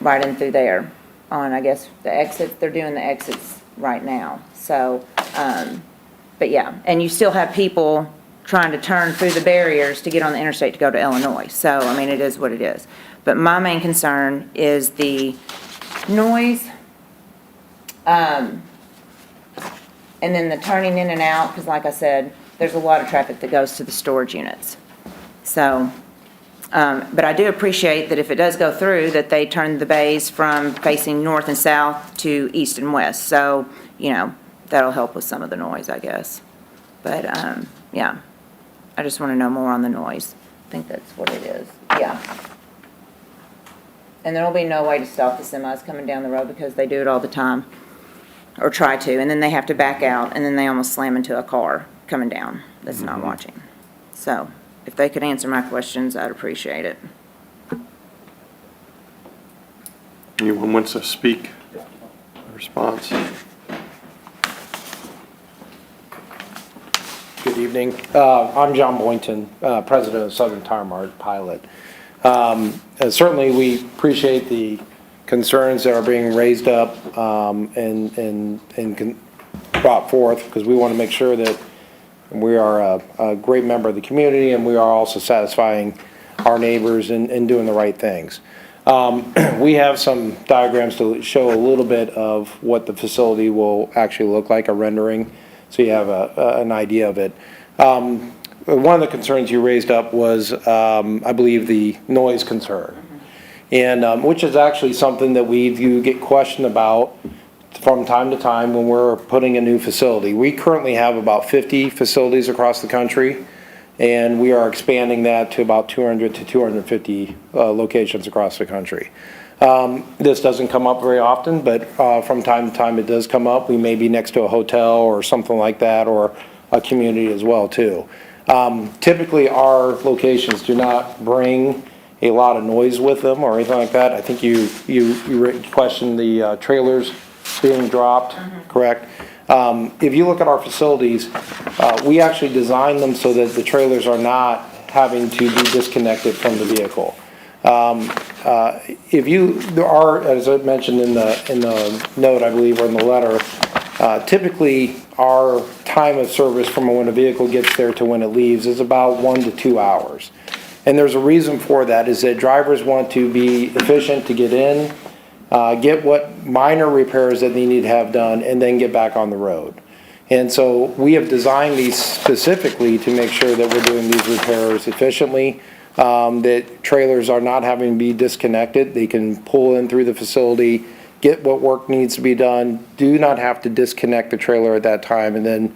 Speaker 11: right in through there on, I guess, the exits, they're doing the exits right now. So, but yeah, and you still have people trying to turn through the barriers to get on the interstate to go to Illinois. So, I mean, it is what it is. But my main concern is the noise, and then the turning in and out, because like I said, there's a lot of traffic that goes to the storage units. So, but I do appreciate that if it does go through, that they turn the bays from facing north and south to east and west. So, you know, that'll help with some of the noise, I guess. But, yeah, I just want to know more on the noise. I think that's what it is, yeah. And there'll be no way to stop the semis coming down the road because they do it all the time, or try to, and then they have to back out, and then they almost slam into a car coming down that's not watching. So, if they could answer my questions, I'd appreciate it.
Speaker 1: Anyone wants to speak? Response?
Speaker 12: Good evening. I'm John Boynton, President of Southern Tire Mart Pilot. Certainly, we appreciate the concerns that are being raised up and brought forth, because we want to make sure that we are a great member of the community, and we are also satisfying our neighbors and doing the right things. We have some diagrams to show a little bit of what the facility will actually look like, a rendering, so you have an idea of it. One of the concerns you raised up was, I believe, the noise concern, and which is actually something that we do get questioned about from time to time when we're putting a new facility. We currently have about 50 facilities across the country, and we are expanding that to about 200 to 250 locations across the country. This doesn't come up very often, but from time to time it does come up. We may be next to a hotel or something like that, or a community as well too. Typically our locations do not bring a lot of noise with them or anything like that. I think you questioned the trailers being dropped, correct? If you look at our facilities, we actually designed them so that the trailers are not having to be disconnected from the vehicle. There are, as I mentioned in the note, I believe, or in the letter, typically our time of service from when a vehicle gets there to when it leaves is about 1 to 2 hours. And there's a reason for that, is that drivers want to be efficient to get in, get what minor repairs that they need to have done, and then get back on the road. And so we have designed these specifically to make sure that we're doing these repairs efficiently, that trailers are not having to be disconnected. They can pull in through the facility, get what work needs to be done, do not have to disconnect the trailer at that time, and then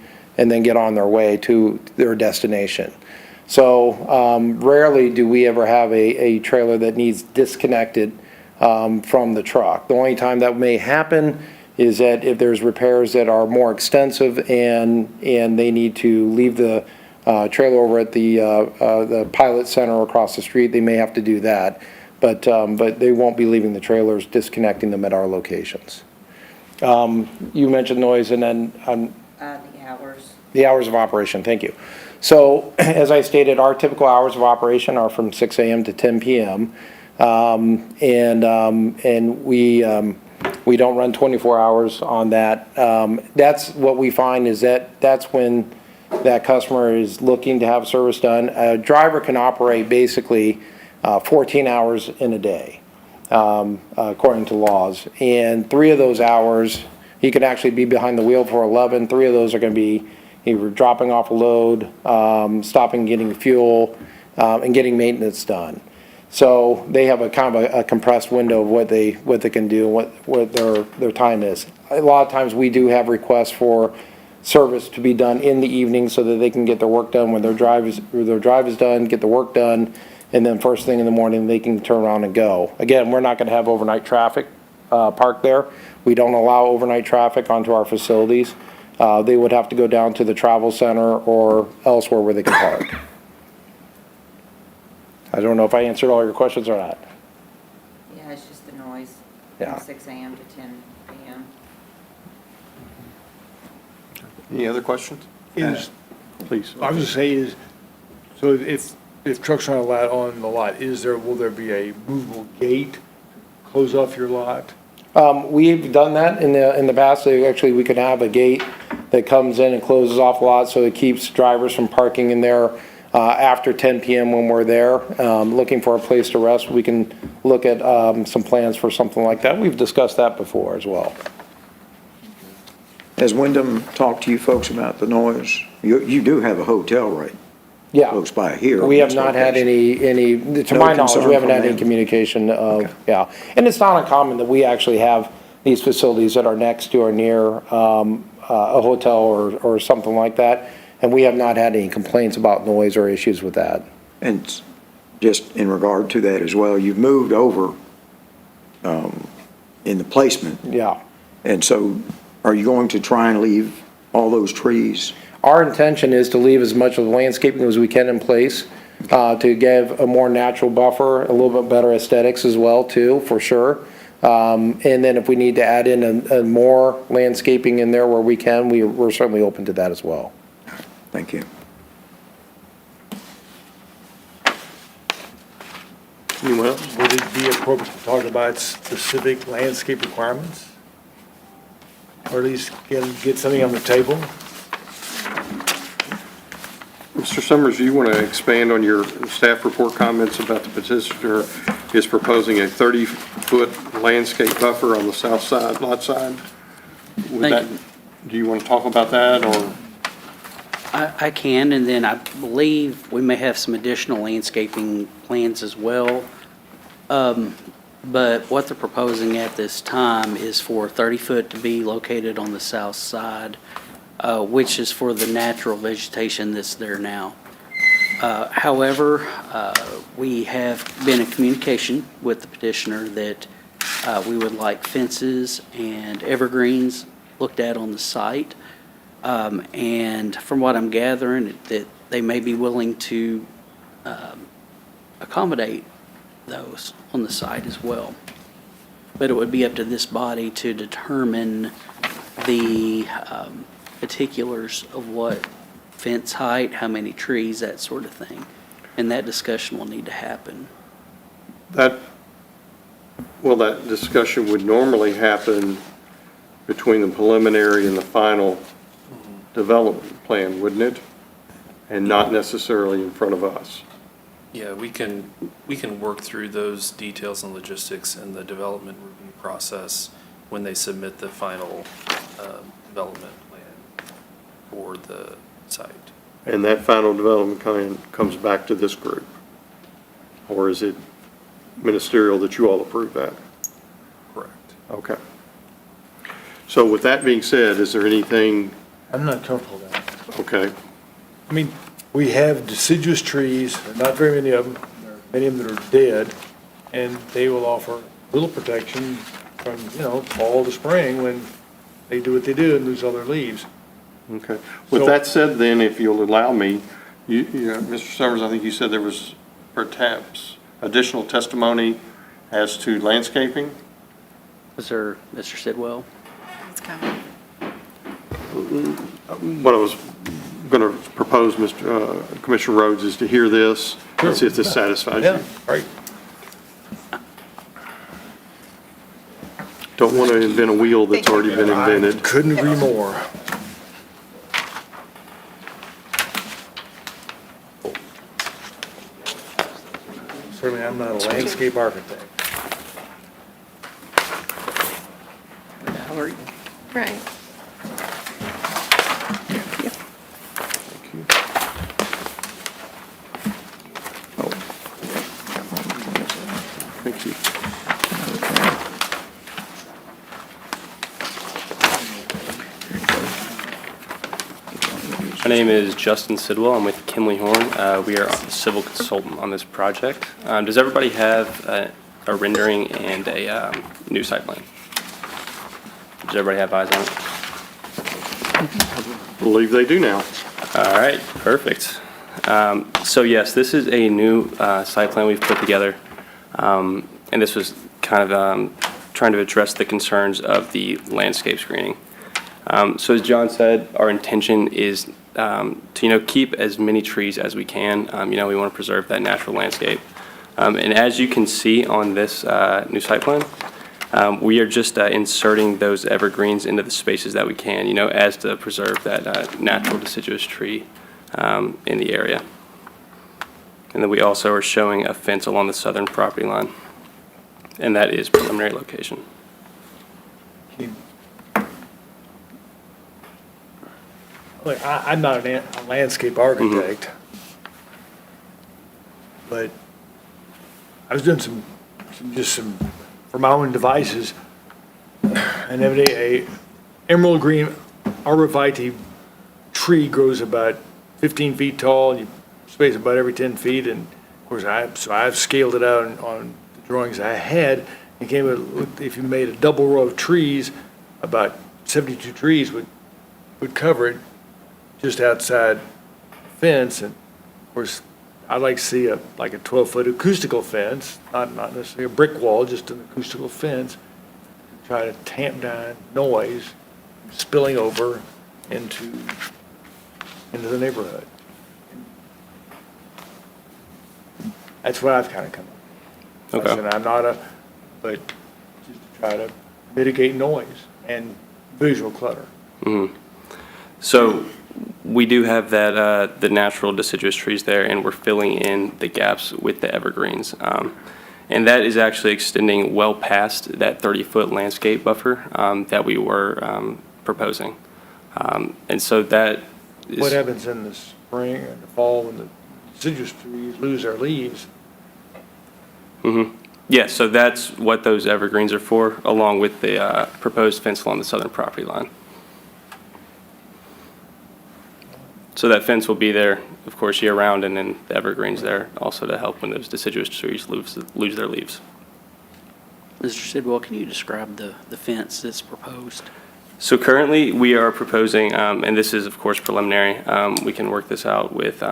Speaker 12: get on their way to their destination. So rarely do we ever have a trailer that needs disconnected from the truck. The only time that may happen is that if there's repairs that are more extensive and they need to leave the trailer over at the pilot center across the street, they may have to do that. But they won't be leaving the trailers, disconnecting them at our locations. You mentioned noise, and then
Speaker 11: The hours.
Speaker 12: the hours of operation, thank you. So, as I stated, our typical hours of operation are from 6 a.m. to 10 p.m. And we don't run 24 hours on that. That's what we find is that's when that customer is looking to have service done. A driver can operate basically 14 hours in a day, according to laws. And 3 of those hours, he can actually be behind the wheel for 11. 3 of those are going to be either dropping off a load, stopping, getting fuel, and getting maintenance done. So they have a kind of a compressed window of what they can do, what their time is. A lot of times we do have requests for service to be done in the evening so that they can get their work done when their drive is done, get the work done, and then first thing in the morning they can turn around and go. Again, we're not going to have overnight traffic parked there. We don't allow overnight traffic onto our facilities. They would have to go down to the travel center or elsewhere where they can park. I don't know if I answered all your questions or not.
Speaker 11: Yeah, it's just the noise.
Speaker 12: Yeah.
Speaker 11: From 6 a.m. to 10 p.m.
Speaker 1: Any other questions?
Speaker 10: Please.
Speaker 7: I was gonna say is, so if trucks aren't allowed on the lot, will there be a movable gate to close off your lot?
Speaker 12: We've done that in the past. So actually, we could have a gate that comes in and closes off a lot, so it keeps drivers from parking in there after 10 p.m. when we're there, looking for a place to rest. We can look at some plans for something like that. We've discussed that before as well.
Speaker 5: Has Wyndham talked to you folks about the noise? You do have a hotel, right?
Speaker 12: Yeah.
Speaker 5: Close by here.
Speaker 12: We have not had any, to
Speaker 5: No
Speaker 12: my knowledge,
Speaker 5: concern
Speaker 12: we haven't
Speaker 5: from
Speaker 12: had any
Speaker 5: them?
Speaker 12: communication of,
Speaker 5: Okay.
Speaker 12: yeah. And it's not uncommon that we actually have these facilities that are next to or near a hotel or something like that, and we have not had any complaints about noise or issues with that.
Speaker 5: And just in regard to that as well, you've moved over in the placement.
Speaker 12: Yeah.
Speaker 5: And so are you going to try and leave all those trees?
Speaker 12: Our intention is to leave as much of the landscaping as we can in place to give a more natural buffer, a little bit better aesthetics as well too, for sure. And then if we need to add in a more landscaping in there where we can, we're certainly open to that as well.
Speaker 5: Thank you.
Speaker 10: Anyone else?
Speaker 7: Would it be appropriate to talk about specific landscape requirements? Or at least get something on the table?
Speaker 1: Mr. Summers, do you want to expand on your staff report comments about the petitioner is proposing a 30-foot landscape buffer on the south side, lot side?
Speaker 2: Thank you.
Speaker 1: Do you want to talk about that, or?
Speaker 2: I can, and then I believe we may have some additional landscaping plans as well. But what they're proposing at this time is for 30-foot to be located on the south side, which is for the natural vegetation that's there now. However, we have been in communication with the petitioner that we would like fences and evergreens looked at on the site. And from what I'm gathering, that they may be willing to accommodate those on the site as well. But it would be up to this body to determine the particulars of what fence height, how many trees, that sort of thing. And that discussion will need to happen.
Speaker 1: That discussion would normally happen between the preliminary and the final development plan, wouldn't it? And not necessarily in front of us.
Speaker 3: Yeah, we can work through those details and logistics in the development review process when they submit the final development plan for the site.
Speaker 1: And that final development plan comes back to this group? Or is it ministerial that you all approve that?
Speaker 3: Correct.
Speaker 1: Okay. So with that being said, is there anything,
Speaker 7: I'm not comfortable with that.
Speaker 1: okay,
Speaker 7: I mean, we have deciduous trees, not very many of them, there are many of them that are dead, and they will offer little protection from, fall to spring when they do what they do and lose all their leaves.
Speaker 1: Okay. With
Speaker 7: So-
Speaker 1: that said, then, if you'll allow me, Mr. Summers, I think you said there was perhaps additional testimony as to landscaping?
Speaker 2: Was there, Mr. Sidwell?
Speaker 9: It's coming.
Speaker 1: What I was going to propose, Commissioner Rhodes, is to hear this and see if this satisfies
Speaker 7: Yeah,
Speaker 1: you.
Speaker 7: right.
Speaker 1: Don't want to invent a wheel that's already been invented.
Speaker 7: Couldn't agree more. Certainly, I'm not a landscape architect.
Speaker 2: How are you?
Speaker 13: Right.
Speaker 1: Thank you.
Speaker 14: My name is Justin Sidwell. I'm with Kimley Horn. We are a civil consultant on this project. Does everybody have a rendering and a new site plan? Does everybody have eyes on it?
Speaker 1: Believe they do now.
Speaker 14: All right, perfect. So yes, this is a new site plan we've put together. And this was kind of trying to address the concerns of the landscape screening. So as John said, our intention is to, keep as many trees as we can. We want to preserve that natural landscape. And as you can see on this new site plan, we are just inserting those evergreens into the spaces that we can, as to preserve that natural deciduous tree in the area. And then we also are showing a fence along the southern property line. And that is preliminary location.
Speaker 7: Look, I'm not a landscape architect, but I was doing some, for my own devices, and every day a emerald green arborvitae tree grows about 15 feet tall, and you space about every 10 feet, and of course I've scaled it out on the drawings I had, and came with, if you made a double row of trees, about 72 trees would cover it just outside the fence, and of course I'd like to see like a 12-foot acoustical fence, not necessarily a brick wall, just an acoustical fence, to try to tamp down noise spilling over into the neighborhood. That's what I've kind of come up with.
Speaker 14: Okay.
Speaker 7: I'm not but just to try to mitigate noise and visual clutter.
Speaker 14: Mm-hmm. So we do have that, the natural deciduous trees there, and we're filling in the gaps with the evergreens. And that is actually extending well past that 30-foot landscape buffer that we were proposing. And so that is...
Speaker 7: What happens in the spring and the fall when the deciduous trees lose their leaves?
Speaker 14: Mm-hmm. Yeah, so that's what those evergreens are for, along with the proposed fence along the southern property line. So that fence will be there, of course, year-round, and then the evergreens there also to help when those deciduous trees lose their leaves.
Speaker 2: Mr. Sidwell, can you describe the fence that's proposed?
Speaker 14: So currently, we are proposing, and this is, of course, preliminary. We can work this out with,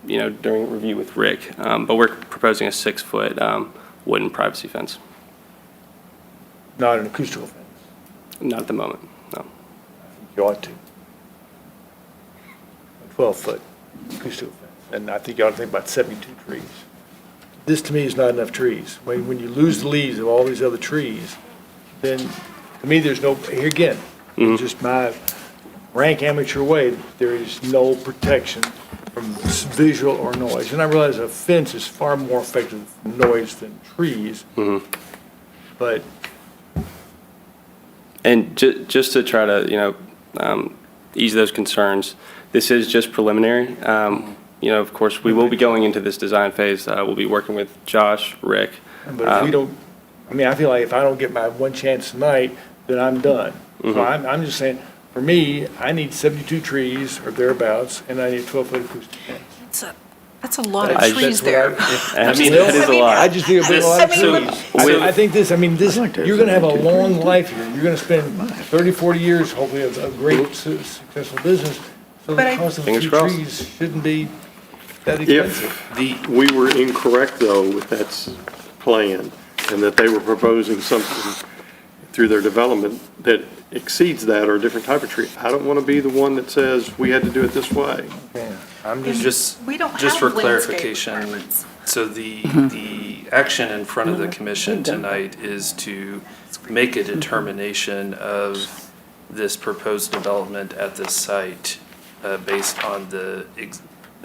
Speaker 14: during review with Rick, but we're proposing a 6-foot wooden privacy fence.
Speaker 7: Not an acoustical fence.
Speaker 14: Not at the moment, no.
Speaker 7: I think you ought to. A 12-foot acoustical fence. And I think you ought to think about 72 trees. This, to me, is not enough trees. When you lose the leaves of all these other trees, then, to me, there's no, here again, just my rank amateur way, there is no protection from visual or noise. And I realize a fence is far more effective for noise than trees, but...
Speaker 14: And just to try to, ease those concerns, this is just preliminary. Of course, we will be going into this design phase. We'll be working with Josh, Rick.
Speaker 7: But if we don't, I feel like if I don't get my one chance tonight, then I'm done. So I'm just saying, for me, I need 72 trees or thereabouts, and I need a 12-foot acoustic fence.
Speaker 9: That's a lot of
Speaker 12: I-
Speaker 9: trees
Speaker 12: that's what I-
Speaker 9: there.
Speaker 14: I mean, that is a
Speaker 9: I
Speaker 14: lot.
Speaker 7: just think a lot of
Speaker 9: I mean,
Speaker 7: trees.
Speaker 14: with-
Speaker 7: I think this, you're gonna have a long life here. You're gonna spend 30, 40 years, hopefully, of a great, successful business. So
Speaker 9: But
Speaker 7: the
Speaker 9: I-
Speaker 7: cost of a
Speaker 14: Fingers
Speaker 7: few
Speaker 14: crossed.
Speaker 7: trees shouldn't be that expensive.
Speaker 1: If we were incorrect, though, with that plan, and that they were proposing something through their development that exceeds that or a different type of tree, I don't want to be the one that says we had to do it this way.
Speaker 7: Yeah, I'm just,
Speaker 9: We don't
Speaker 3: Just
Speaker 9: have
Speaker 3: for
Speaker 9: landscape
Speaker 3: clarification,
Speaker 9: requirements.
Speaker 3: so the action in front of the commission tonight is to make a determination of this proposed development at this site based on the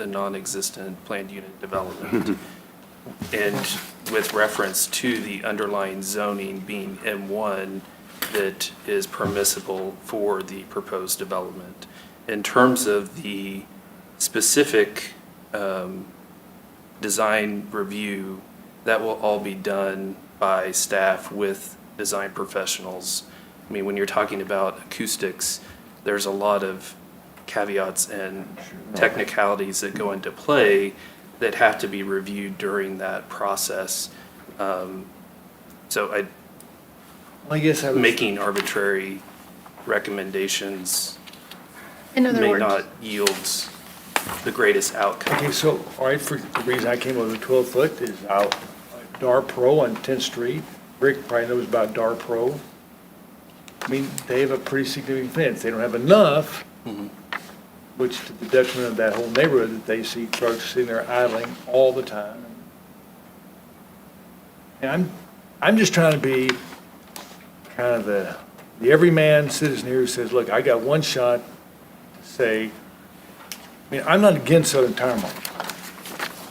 Speaker 3: non-existent planned unit development. And with reference to the underlying zoning being M1 that is permissible for the proposed development. In terms of the specific design review, that will all be done by staff with design professionals. I mean, when you're talking about acoustics, there's a lot of caveats and technicalities that go into play that have to be reviewed during that process. So
Speaker 7: I guess I was.
Speaker 3: making arbitrary recommendations
Speaker 13: In other
Speaker 3: may
Speaker 13: words,
Speaker 3: not yield the greatest outcome.
Speaker 7: Okay, so, all right, for the reason I came up with 12 foot is out Dar Pro on 10th Street. Rick probably knows about Dar Pro. I mean, they have a pretty significant fence. They don't have enough, which to the detriment of that whole neighborhood, that they see trucks sitting there idling all the time. And I'm just trying to be kind of the everyman citizen here who says, look, I got one shot to say, I mean, I'm not against Southern Tire Mart.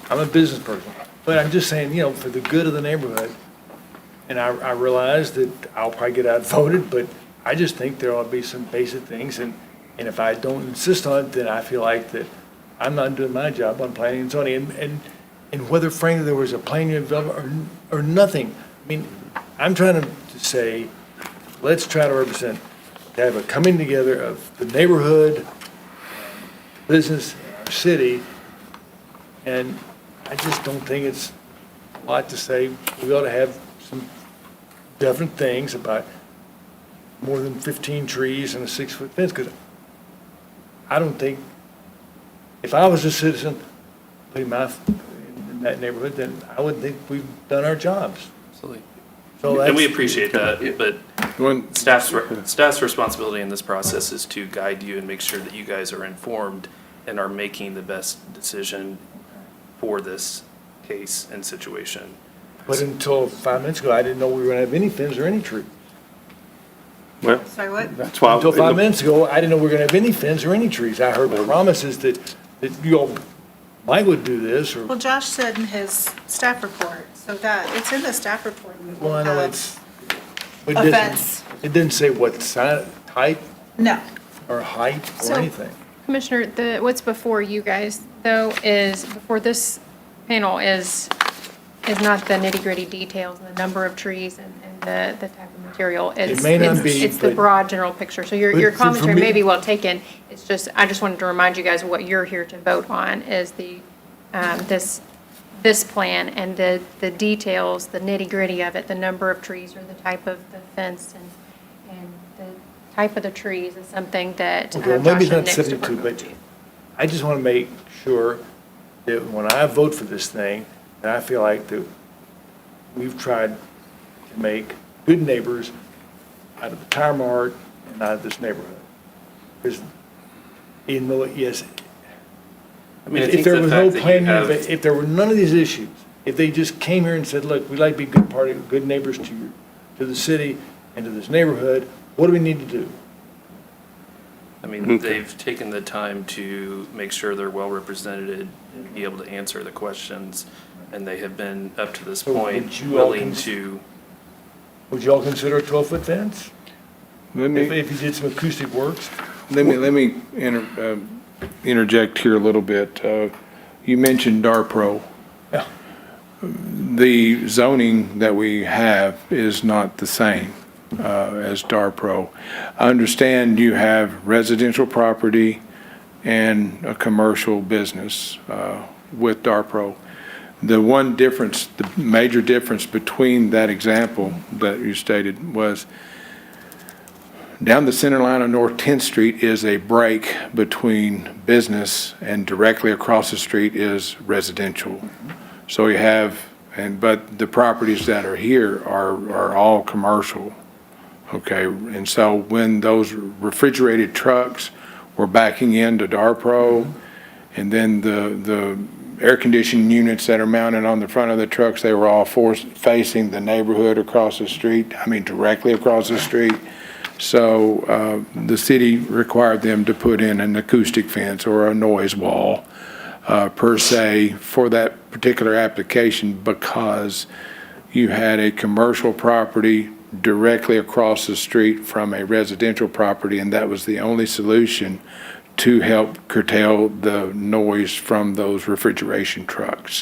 Speaker 7: I'm a business person, but I'm just saying, for the good of the neighborhood, and I realize that I'll probably get outvoted, but I just think there ought to be some basic things, and if I don't insist on it, then I feel like that I'm not doing my job on planning and zoning, and whether frankly there was a planning development or nothing. I mean, I'm trying to say, let's try to represent, to have a coming together of the neighborhood, business, our city, and I just don't think it's a lot to say. We ought to have some definite things about more than 15 trees and a 6-foot fence, because I don't think, if I was a citizen putting my, in that neighborhood, then I would think we've done our jobs.
Speaker 3: Absolutely.
Speaker 7: So
Speaker 3: And we
Speaker 7: that's,
Speaker 3: appreciate that, but
Speaker 4: When,
Speaker 3: staff's responsibility in this process is to guide you and make sure that you guys are informed and are making the best decision for this case and situation.
Speaker 7: but until 5 minutes ago, I didn't know we were gonna have any fence or any tree.
Speaker 1: Well,
Speaker 9: Sorry, what?
Speaker 1: that's why.
Speaker 7: Until 5 minutes ago, I didn't know we were gonna have any fence or any trees. I heard promises that you all might would do this, or,
Speaker 9: Well, Josh said in his staff report, so that, it's in the staff report.
Speaker 7: well, I know it's. but it
Speaker 9: A
Speaker 7: didn't-
Speaker 9: fence.
Speaker 7: It didn't say what size, type,
Speaker 9: No.
Speaker 7: or height, or
Speaker 13: So-
Speaker 7: anything.
Speaker 13: Commissioner, what's before you guys, though, is, before this panel is not the nitty-gritty details, the number of trees and the type of material.
Speaker 7: It may not be,
Speaker 13: It's the
Speaker 7: but-
Speaker 13: broad general picture. So your
Speaker 7: But for
Speaker 13: commentary
Speaker 7: me-
Speaker 13: may be well taken. It's just, I just wanted to remind you guys what you're here to vote on is this plan and the details, the nitty-gritty of it, the number of trees or the type of the fence and the type of the trees is something that
Speaker 7: Okay, well,
Speaker 13: Josh
Speaker 7: maybe
Speaker 13: and
Speaker 7: it's not
Speaker 13: Nick's
Speaker 7: 72,
Speaker 13: department
Speaker 7: but
Speaker 13: will do.
Speaker 7: I just want to make sure that when I vote for this thing, that I feel like that we've tried to make good neighbors out of the Tire Mart and out of this neighborhood. Because even though, yes,
Speaker 3: I mean, I
Speaker 7: if
Speaker 3: think
Speaker 7: there
Speaker 3: the
Speaker 7: was no
Speaker 3: fact that you
Speaker 7: planning,
Speaker 3: have,
Speaker 7: if there were none of these issues, if they just came here and said, look, we'd like to be good party, good neighbors to the city and to this neighborhood, what do we need to do?
Speaker 3: I mean, they've taken the time to make sure they're well represented and be able to answer the questions, and they have been, up to this
Speaker 7: So
Speaker 3: point,
Speaker 7: would you all
Speaker 3: willing
Speaker 7: cons-
Speaker 3: to.
Speaker 7: Would you all consider a 12-foot fence?
Speaker 4: let me.
Speaker 7: If you did some acoustic works?
Speaker 4: Let me interject here a little bit. You mentioned DARPRO.
Speaker 7: Yeah.
Speaker 4: The zoning that we have is not the same as DARPRO. I understand you have residential property and a commercial business with Darpro. The one difference, the major difference between that example that you stated was down the center line of North 10th Street is a break between business, and directly across the street is residential. So you have, but the properties that are here are all commercial, okay? And so when those refrigerated trucks were backing into Darpro, and then the air conditioning units that are mounted on the front of the trucks, they were all facing the neighborhood across the street, directly across the street. So the city required them to put in an acoustic fence or a noise wall per se for that particular application, because you had a commercial property directly across the street from a residential property, and that was the only solution to help curtail the noise from those refrigeration trucks,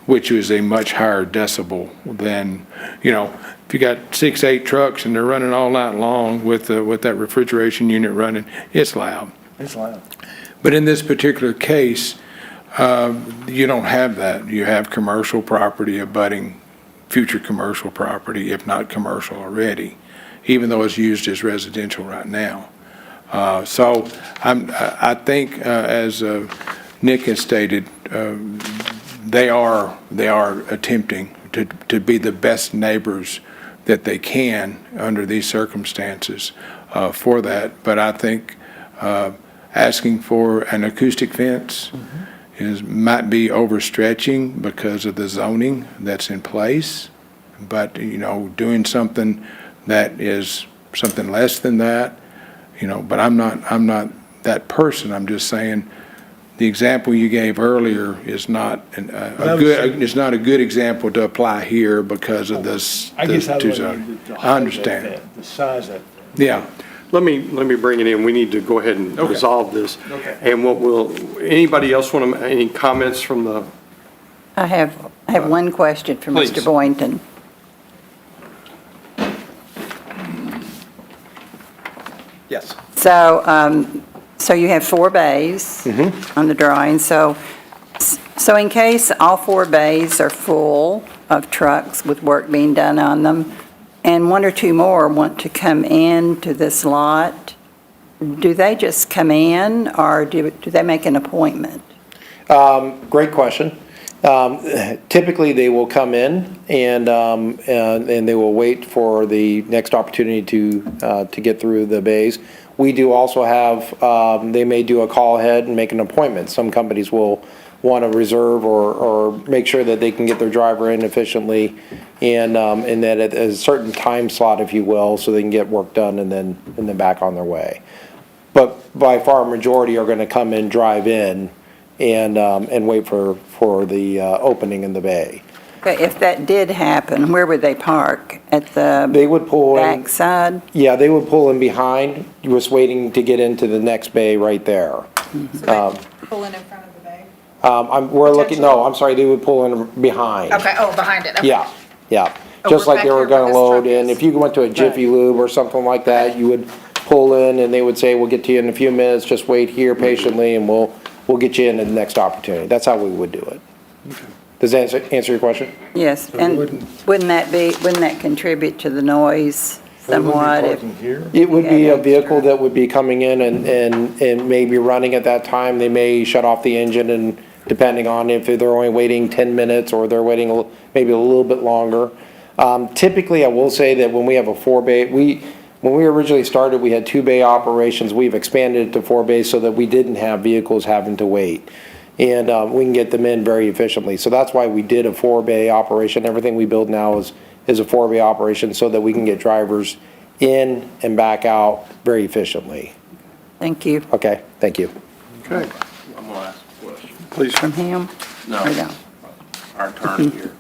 Speaker 4: which is a much higher decibel than, if you got 6, 8 trucks and they're running all night long with that refrigeration unit running, it's loud.
Speaker 7: It's loud.
Speaker 4: But in this particular case, you don't have that. You have commercial property abutting future commercial property, if not commercial already, even though it's used as residential right now. So I think, as Nick has stated, they are attempting to be the best neighbors that they can under these circumstances for that. But I think asking for an acoustic fence might be overstretching because of the zoning that's in place. But, doing something that is something less than that, but I'm not that person. I'm just saying the example you gave earlier is not a good example to apply here because of this.
Speaker 7: I guess I
Speaker 4: two
Speaker 7: would
Speaker 4: zones.
Speaker 7: the
Speaker 4: I understand.
Speaker 7: the size of that.
Speaker 4: Yeah.
Speaker 15: Let me bring it in. We need to go ahead and
Speaker 7: Okay.
Speaker 15: resolve this.
Speaker 7: Okay.
Speaker 15: And anybody else want to, any comments from the,
Speaker 8: I have one question for
Speaker 15: Please.
Speaker 8: Mr. Boynton.
Speaker 15: yes.
Speaker 8: So you have 4 bays on the drawing, so in case all 4 bays are full of trucks with work being done on them, and 1 or 2 more want to come into this lot, do they just come in, or do they make an appointment?
Speaker 12: Great question. Typically, they will come in and they will wait for the next opportunity to get through the bays. We do also have, they may do a call ahead and make an appointment. Some companies will want to reserve or make sure that they can get their driver in efficiently and that at a certain time slot, if you will, so they can get work done and then back on their way. But by far, a majority are going to come in, drive in, and wait for the opening in the bay.
Speaker 8: Okay, if that did happen, where would they park? At the
Speaker 12: They would pull in.
Speaker 8: backside?
Speaker 12: Yeah, they would pull in behind, just waiting to get into the next bay right there.
Speaker 9: Pulling in front of the bay?
Speaker 12: We're looking, no, I'm sorry, they would pull in behind.
Speaker 9: Okay, behind it, okay.
Speaker 12: Yeah, yeah.
Speaker 9: Oh,
Speaker 12: Just
Speaker 9: we're
Speaker 12: like they
Speaker 9: back
Speaker 12: were
Speaker 9: here
Speaker 12: gonna
Speaker 9: where this
Speaker 12: load
Speaker 9: truck
Speaker 12: in.
Speaker 9: is.
Speaker 12: If you went to a Jiffy Lube or something like that, you would pull in and they would say, we'll get to you in a few minutes, just wait here patiently and we'll get you in at the next opportunity. That's how we would do it. Does that answer your question?
Speaker 8: Yes,
Speaker 7: So
Speaker 8: and
Speaker 7: wouldn't-
Speaker 8: wouldn't that contribute to the noise
Speaker 7: They wouldn't be
Speaker 8: somewhat? if-
Speaker 7: parking here?
Speaker 12: It would be
Speaker 8: Yeah,
Speaker 12: a vehicle that would be coming in and maybe running at that time. They may shut off the engine and depending on if they're only waiting 10 minutes or they're waiting maybe a little bit longer. Typically, I will say that when we have a 4-bay, when we originally started, we had 2-bay operations. We've expanded it to 4 bays so that we didn't have vehicles having to wait. And we can get them in very efficiently. So that's why we did a 4-bay operation. Everything we build now is a 4-bay operation so that we can get drivers in and back out very efficiently.
Speaker 8: Thank you.
Speaker 12: Okay, thank you.
Speaker 15: Okay,
Speaker 6: I'm gonna ask a question.
Speaker 15: please.
Speaker 8: From him?
Speaker 6: No,
Speaker 8: Or no?
Speaker 6: our attorney here.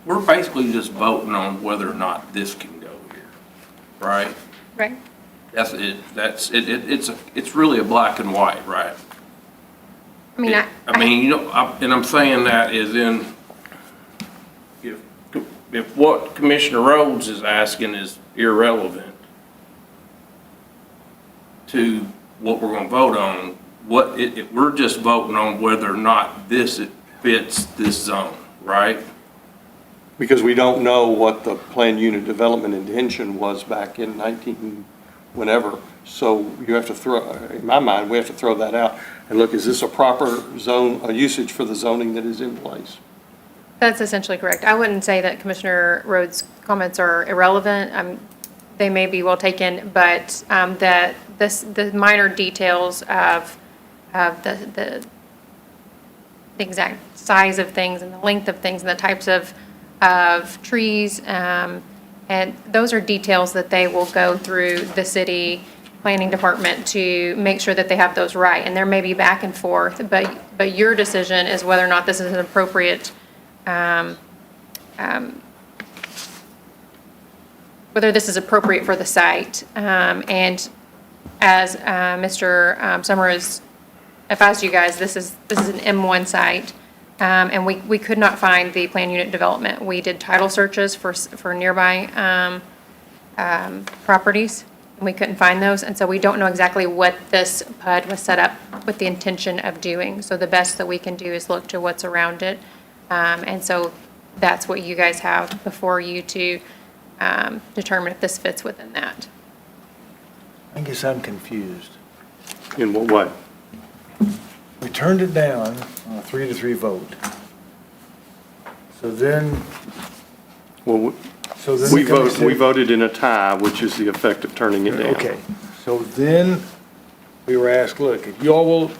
Speaker 6: We're basically just voting on whether or not this can go here, right?
Speaker 13: Right.
Speaker 6: That's it, it's really a black and white, right?
Speaker 13: I mean,
Speaker 6: And I'm saying that is if what Commissioner Rhodes is asking is irrelevant to what we're gonna vote on, we're just voting on whether or not it fits this zone, right?
Speaker 15: Because we don't know what the planned unit development intention was back in whenever. So you have to throw, in my mind, we have to throw that out and look, is this a proper zone, a usage for the zoning that is in place?
Speaker 13: That's essentially correct. I wouldn't say that Commissioner Rhodes' comments are irrelevant. They may be well taken, but the minor details of the exact size of things and the length of things and the types of trees, and those are details that they will go through the city planning department to make sure that they have those right. And there may be back and forth, but your decision is whether or not this is an appropriate, whether this is appropriate for the site. And as Mr. Summers advised you guys, this is an M1 site. And we could not find the planned unit development. We did title searches for nearby properties, and we couldn't find those. And so we don't know exactly what this PUD was set up with the intention of doing. So the best that we can do is look to what's around it. And so that's what you guys have before you to determine if this fits within that.
Speaker 7: I guess I'm confused.
Speaker 15: In what way?
Speaker 7: We turned it down on a 3-3 vote. So then,
Speaker 15: Well, we voted in a tie, which is the effect of turning it down.
Speaker 7: okay, so then we were asked, look, if y'all will,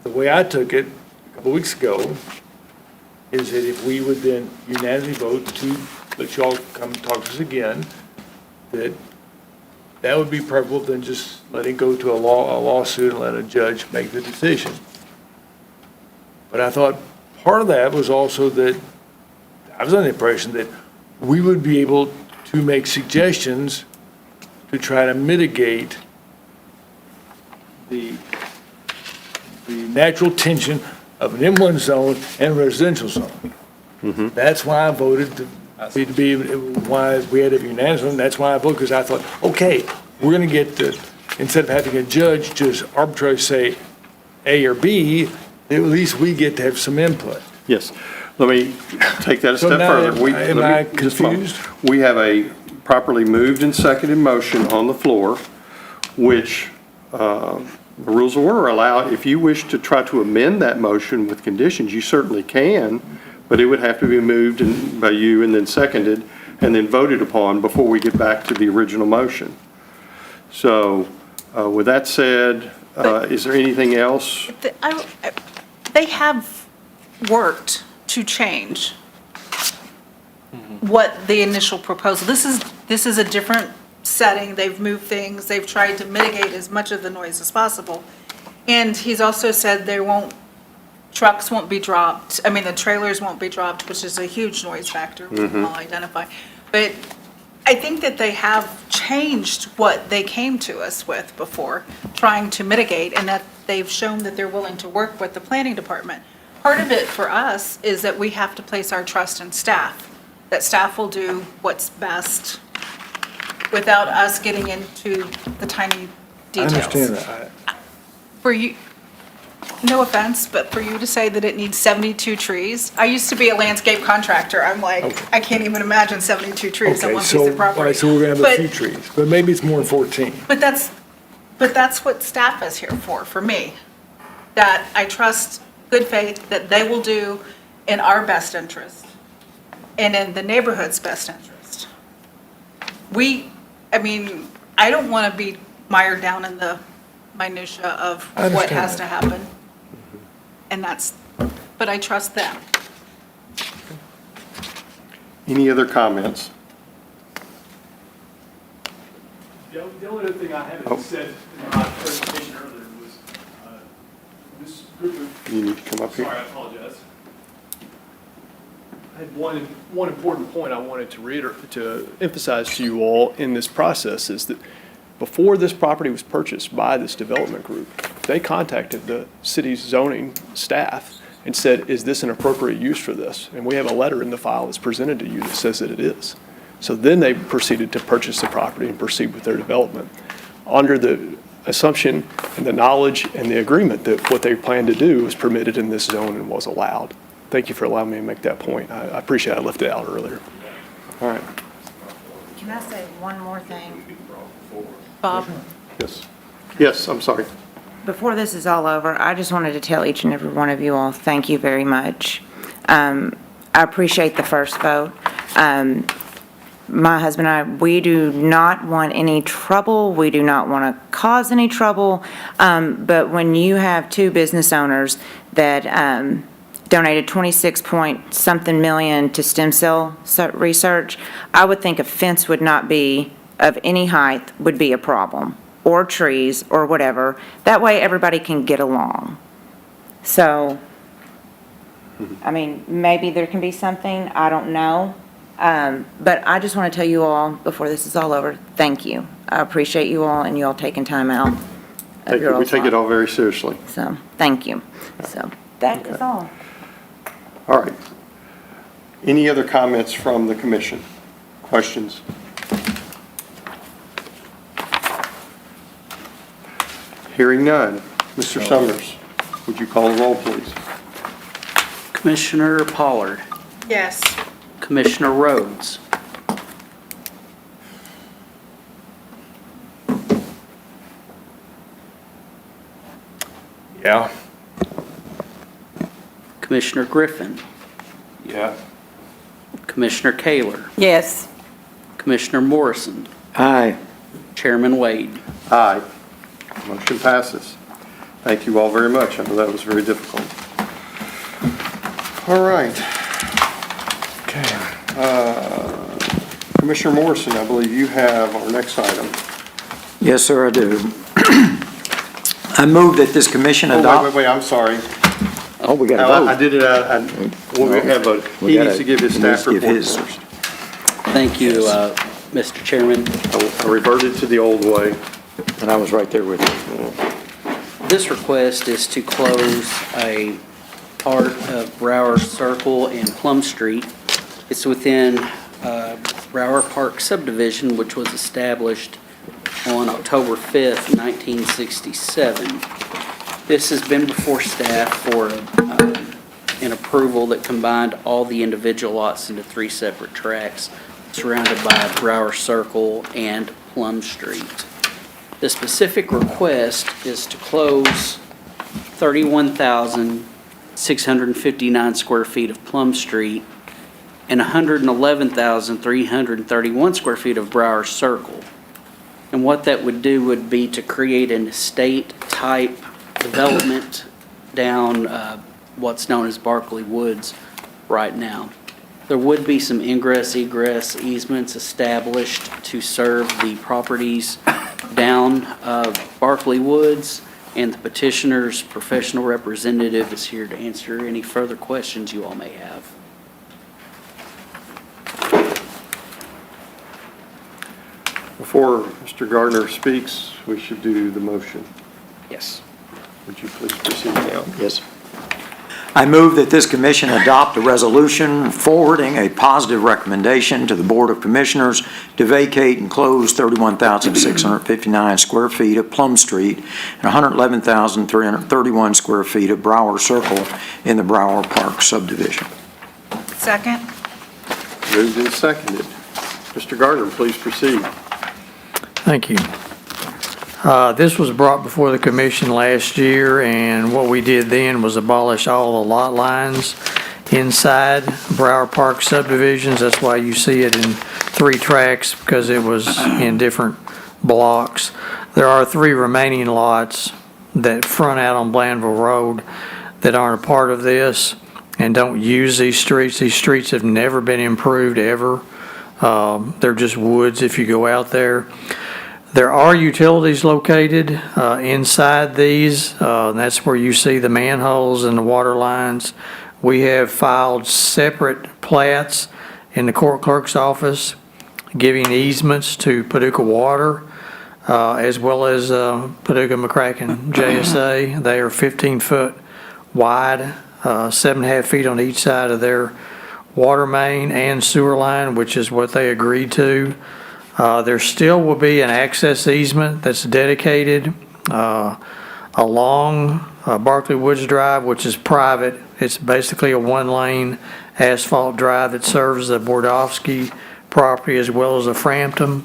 Speaker 7: the way I took it a couple weeks ago is that if we would then unanimously vote to let y'all come talk to us again, that would be preferable than just letting go to a lawsuit and let a judge make the decision. But I thought part of that was also that I was under the impression that we would be able to make suggestions to try to mitigate the natural tension of an M1 zone and residential zone. That's why I voted to be why we had a unanimous one. That's why I voted, because I thought, okay, we're going to get to, instead of having a judge just arbitrarily say A or B, at least we get to have some input.
Speaker 15: Yes. Let me take that a
Speaker 7: So
Speaker 15: step
Speaker 7: now
Speaker 15: further.
Speaker 7: am I confused?
Speaker 15: We have a properly moved and seconded motion on the floor, which the rules of order allow. If you wish to try to amend that motion with conditions, you certainly can, but it would have to be moved by you and then seconded and then voted upon before we get back to the original motion. So with that said, is there anything else?
Speaker 9: They have worked to change what the initial proposal, this is a different setting, they've moved things, they've tried to mitigate as much of the noise as possible. And he's also said trucks won't be dropped, the trailers won't be dropped, which is a huge noise factor, we can all identify. But I think that they have changed what they came to us with before, trying to mitigate, and that they've shown that they're willing to work with the planning department. Part of it for us is that we have to place our trust in staff, that staff will do what's best without us getting into the tiny details.
Speaker 7: I understand that.
Speaker 9: For you, no offense, but for you to say that it needs 72 trees, I used to be a landscape contractor. I'm like, I can't even imagine 72 trees on one piece of property.
Speaker 7: All right, so we're going to have a few trees, but maybe it's more than 14.
Speaker 9: But that's what staff is here for me. That I trust good faith that they will do in our best interest and in the neighborhood's best interest. I don't want to be mired down in the minutia of what has to happen. And but I trust them.
Speaker 15: Any other comments?
Speaker 10: The only other thing I haven't said in my presentation earlier was this group of...
Speaker 15: You need to come up here.
Speaker 10: Sorry, I apologize. I had one important point I wanted to emphasize to you all in this process is that before this property was purchased by this development group, they contacted the city's zoning staff and said, is this an appropriate use for this? And we have a letter in the file that's presented to you that says that it is. So then they proceeded to purchase the property and proceed with their development. Under the assumption and the knowledge and the agreement that what they plan to do is permitted in this zone and was allowed. Thank you for allowing me to make that point. I appreciate I left it out earlier.
Speaker 15: All right.
Speaker 11: Can I say one more thing?
Speaker 9: Bob?
Speaker 15: Yes. Yes, I'm sorry.
Speaker 11: Before this is all over, I just wanted to tell each and every one of you all, thank you very much. I appreciate the first vote. My husband and I, we do not want any trouble. We do not want to cause any trouble. But when you have two business owners that donated 26-point-something million to stem cell research, I would think a fence would not be, of any height, would be a problem, or trees, or whatever. That way, everybody can get along. So, I mean, maybe there can be something, I don't know. But I just want to tell you all, before this is all over, thank you. I appreciate you all and you all taking time out of
Speaker 15: Thank
Speaker 11: your
Speaker 15: you. We
Speaker 11: all's
Speaker 15: take it
Speaker 11: life.
Speaker 15: all very seriously.
Speaker 11: So, thank you. So, that is all.
Speaker 15: All right. Any other comments from the commission? Questions? Hearing none. Mr. Summers, would you call the roll, please?
Speaker 2: Commissioner Pollard,
Speaker 9: Yes.
Speaker 2: Commissioner Rhodes,
Speaker 15: Yeah.
Speaker 2: Commissioner Griffin,
Speaker 6: Yeah.
Speaker 2: Commissioner Kaler,
Speaker 8: Yes.
Speaker 2: Commissioner Morrison,
Speaker 5: Aye.
Speaker 2: Chairman Wade.
Speaker 15: Aye. Motion passes. Thank you all very much. I know that was very difficult. All right. Commissioner Morrison, I believe you have our next item.
Speaker 5: Yes, sir, I do. I move that this commission
Speaker 15: Oh,
Speaker 5: adopt.
Speaker 15: wait, I'm sorry.
Speaker 5: Oh, we got to
Speaker 15: I
Speaker 5: vote.
Speaker 15: did it, when we have voted.
Speaker 5: We
Speaker 15: He
Speaker 5: gotta-
Speaker 15: needs to give his
Speaker 5: he needs
Speaker 15: staff
Speaker 5: to give
Speaker 15: report
Speaker 5: his.
Speaker 15: first.
Speaker 2: Thank you, Mr. Chairman.
Speaker 15: I reverted to the old way.
Speaker 5: And I was right there with you.
Speaker 2: This request is to close a part of Brower Circle and Plum Street. It's within Brower Park subdivision, which was established on October 5th, 1967. This has been before staff for an approval that combined all the individual lots into 3 separate tracts surrounded by Brower Circle and Plum Street. The specific request is to close 31,659 square feet of Plum Street and 111,331 square feet of Brower Circle. And what that would do would be to create an estate-type development down what's known as Barkley Woods right now. There would be some ingress, egress easements established to serve the properties down Barkley Woods, and the petitioner's professional representative is here to answer any further questions you all may have.
Speaker 15: Before Mr. Gardner speaks, we should do the motion.
Speaker 2: Yes.
Speaker 15: Would you please proceed now?
Speaker 5: Yes. I move that this commission adopt a resolution forwarding a positive recommendation to the Board of Commissioners to vacate and close 31,659 square feet of Plum Street and 111,331 square feet of Brower Circle in the Brower Park subdivision.
Speaker 9: Second?
Speaker 15: Moved and seconded. Mr. Gardner, please proceed.
Speaker 16: Thank you. This was brought before the commission last year, and what we did then was abolish all the lot lines inside Brower Park subdivisions. That's why you see it in 3 tracts, because it was in different blocks. There are 3 remaining lots that front out on Blandville Road that aren't a part of this and don't use these streets. These streets have never been improved ever. They're just woods if you go out there. There are utilities located inside these, and that's where you see the manholes and the water lines. We have filed separate plats in the court clerk's office giving easements to Paducah Water as well as Paducah McCracken JSA. They are 15-foot wide, 7.5 feet on each side of their water main and sewer line, which is what they agreed to. There still will be an access easement that's dedicated along Barkley Woods Drive, which is private. It's basically a one-lane asphalt drive that serves the Bordowski property as well as the Frampton.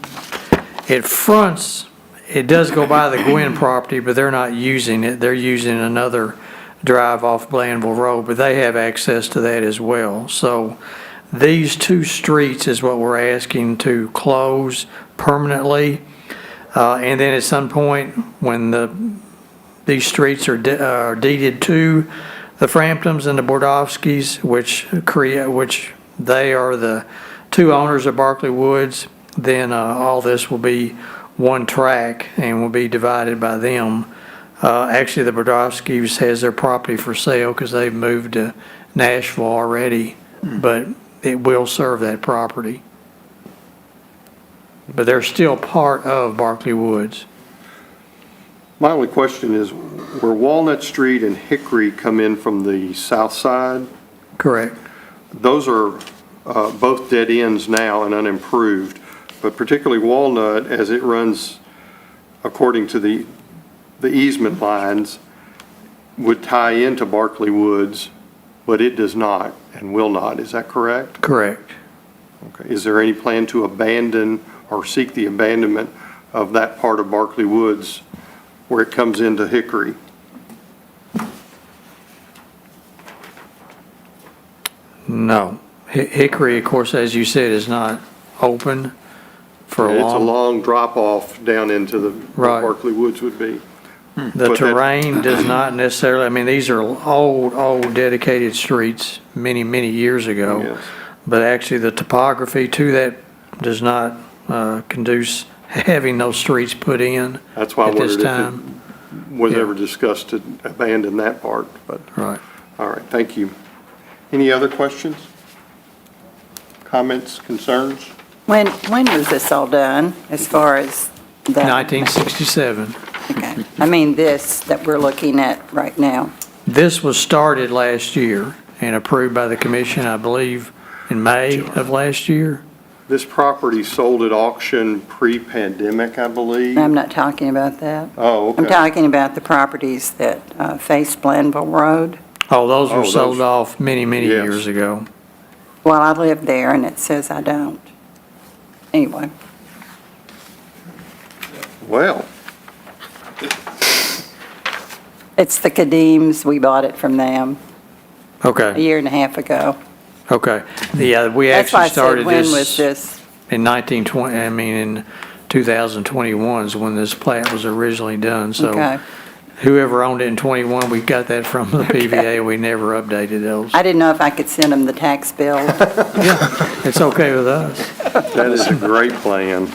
Speaker 16: It fronts, it does go by the Gwynn property, but they're not using it. They're using another drive off Blandville Road, but they have access to that as well. So these two streets is what we're asking to close permanently. And then at some point, when these streets are deeded to the Framptons and the Bordowskis, which they are the two owners of Barkley Woods, then all this will be one track and will be divided by them. Actually, the Bordowskis has their property for sale because they've moved to Nashville already, but it will serve that property. But they're still part of Barkley Woods.
Speaker 15: My only question is, where Walnut Street and Hickory come in from the south side,
Speaker 16: Correct.
Speaker 15: those are both dead ends now and unimproved, but particularly Walnut, as it runs according to the easement lines, would tie into Barkley Woods, but it does not and will not. Is that correct?
Speaker 16: Correct.
Speaker 15: Okay. Is there any plan to abandon or seek the abandonment of that part of Barkley Woods where it comes into Hickory?
Speaker 16: No. Hickory, of course, as you said, is not open for a
Speaker 15: It's a
Speaker 16: long.
Speaker 15: long drop-off down into the
Speaker 16: Right.
Speaker 15: Barkley Woods would be.
Speaker 16: The
Speaker 15: But that-
Speaker 16: terrain does not necessarily, I mean, these are old dedicated streets many, many years ago.
Speaker 15: Yes.
Speaker 16: But actually, the topography to that does not conduce having those streets put in
Speaker 15: That's why I
Speaker 16: at this
Speaker 15: wondered if
Speaker 16: time.
Speaker 15: it was
Speaker 16: Yeah.
Speaker 15: ever discussed to abandon that part, but,
Speaker 16: Right.
Speaker 15: all right, thank you. Any other questions? Comments, concerns?
Speaker 8: When was this all done, as far as the?
Speaker 16: 1967.
Speaker 8: Okay. I mean, this that we're looking at right now.
Speaker 16: This was started last year and approved by the commission, I believe, in May of last year.
Speaker 15: This property sold at auction pre-pandemic, I believe.
Speaker 8: I'm not talking about that.
Speaker 15: Oh, okay.
Speaker 8: I'm talking about the properties that face Blandville Road.
Speaker 16: Oh, those were
Speaker 15: Oh,
Speaker 16: sold
Speaker 15: those-
Speaker 16: off many, many
Speaker 15: Yes.
Speaker 16: years ago.
Speaker 8: Well, I live there, and it says I don't. Anyway.
Speaker 15: Well,
Speaker 8: It's the Kadeems. We bought it from them a
Speaker 16: Okay,
Speaker 8: year and a half ago.
Speaker 16: okay. Yeah, we
Speaker 8: That's why I
Speaker 16: actually
Speaker 8: said,
Speaker 16: started
Speaker 8: when was
Speaker 16: this
Speaker 8: this?
Speaker 16: in 1920, I mean, in 2021 is when this plat was originally done. So
Speaker 8: Okay.
Speaker 16: whoever owned it in 21, we got that from the PVA. We never updated those.
Speaker 8: I didn't know if I could send them the tax bill.
Speaker 16: Yeah, it's okay with us.
Speaker 15: that is a great plan.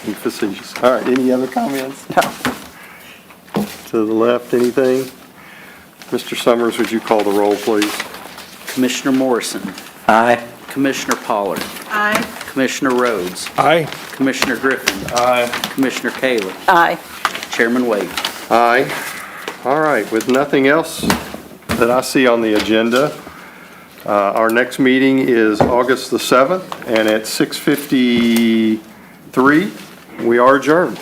Speaker 15: Be facetious. All right, any other comments?
Speaker 8: No.
Speaker 15: To the left, anything? Mr. Summers, would you call the roll, please?
Speaker 2: Commissioner Morrison.
Speaker 5: Aye.
Speaker 2: Commissioner Pollard.
Speaker 9: Aye.
Speaker 2: Commissioner Rhodes.
Speaker 7: Aye.
Speaker 2: Commissioner Griffin. Aye. Commissioner Kayla.
Speaker 8: Aye.
Speaker 2: Chairman Wade.
Speaker 15: Aye. All right, with nothing else that I see on the agenda, our next meeting is August the 7th, and at 6:53, we are adjourned.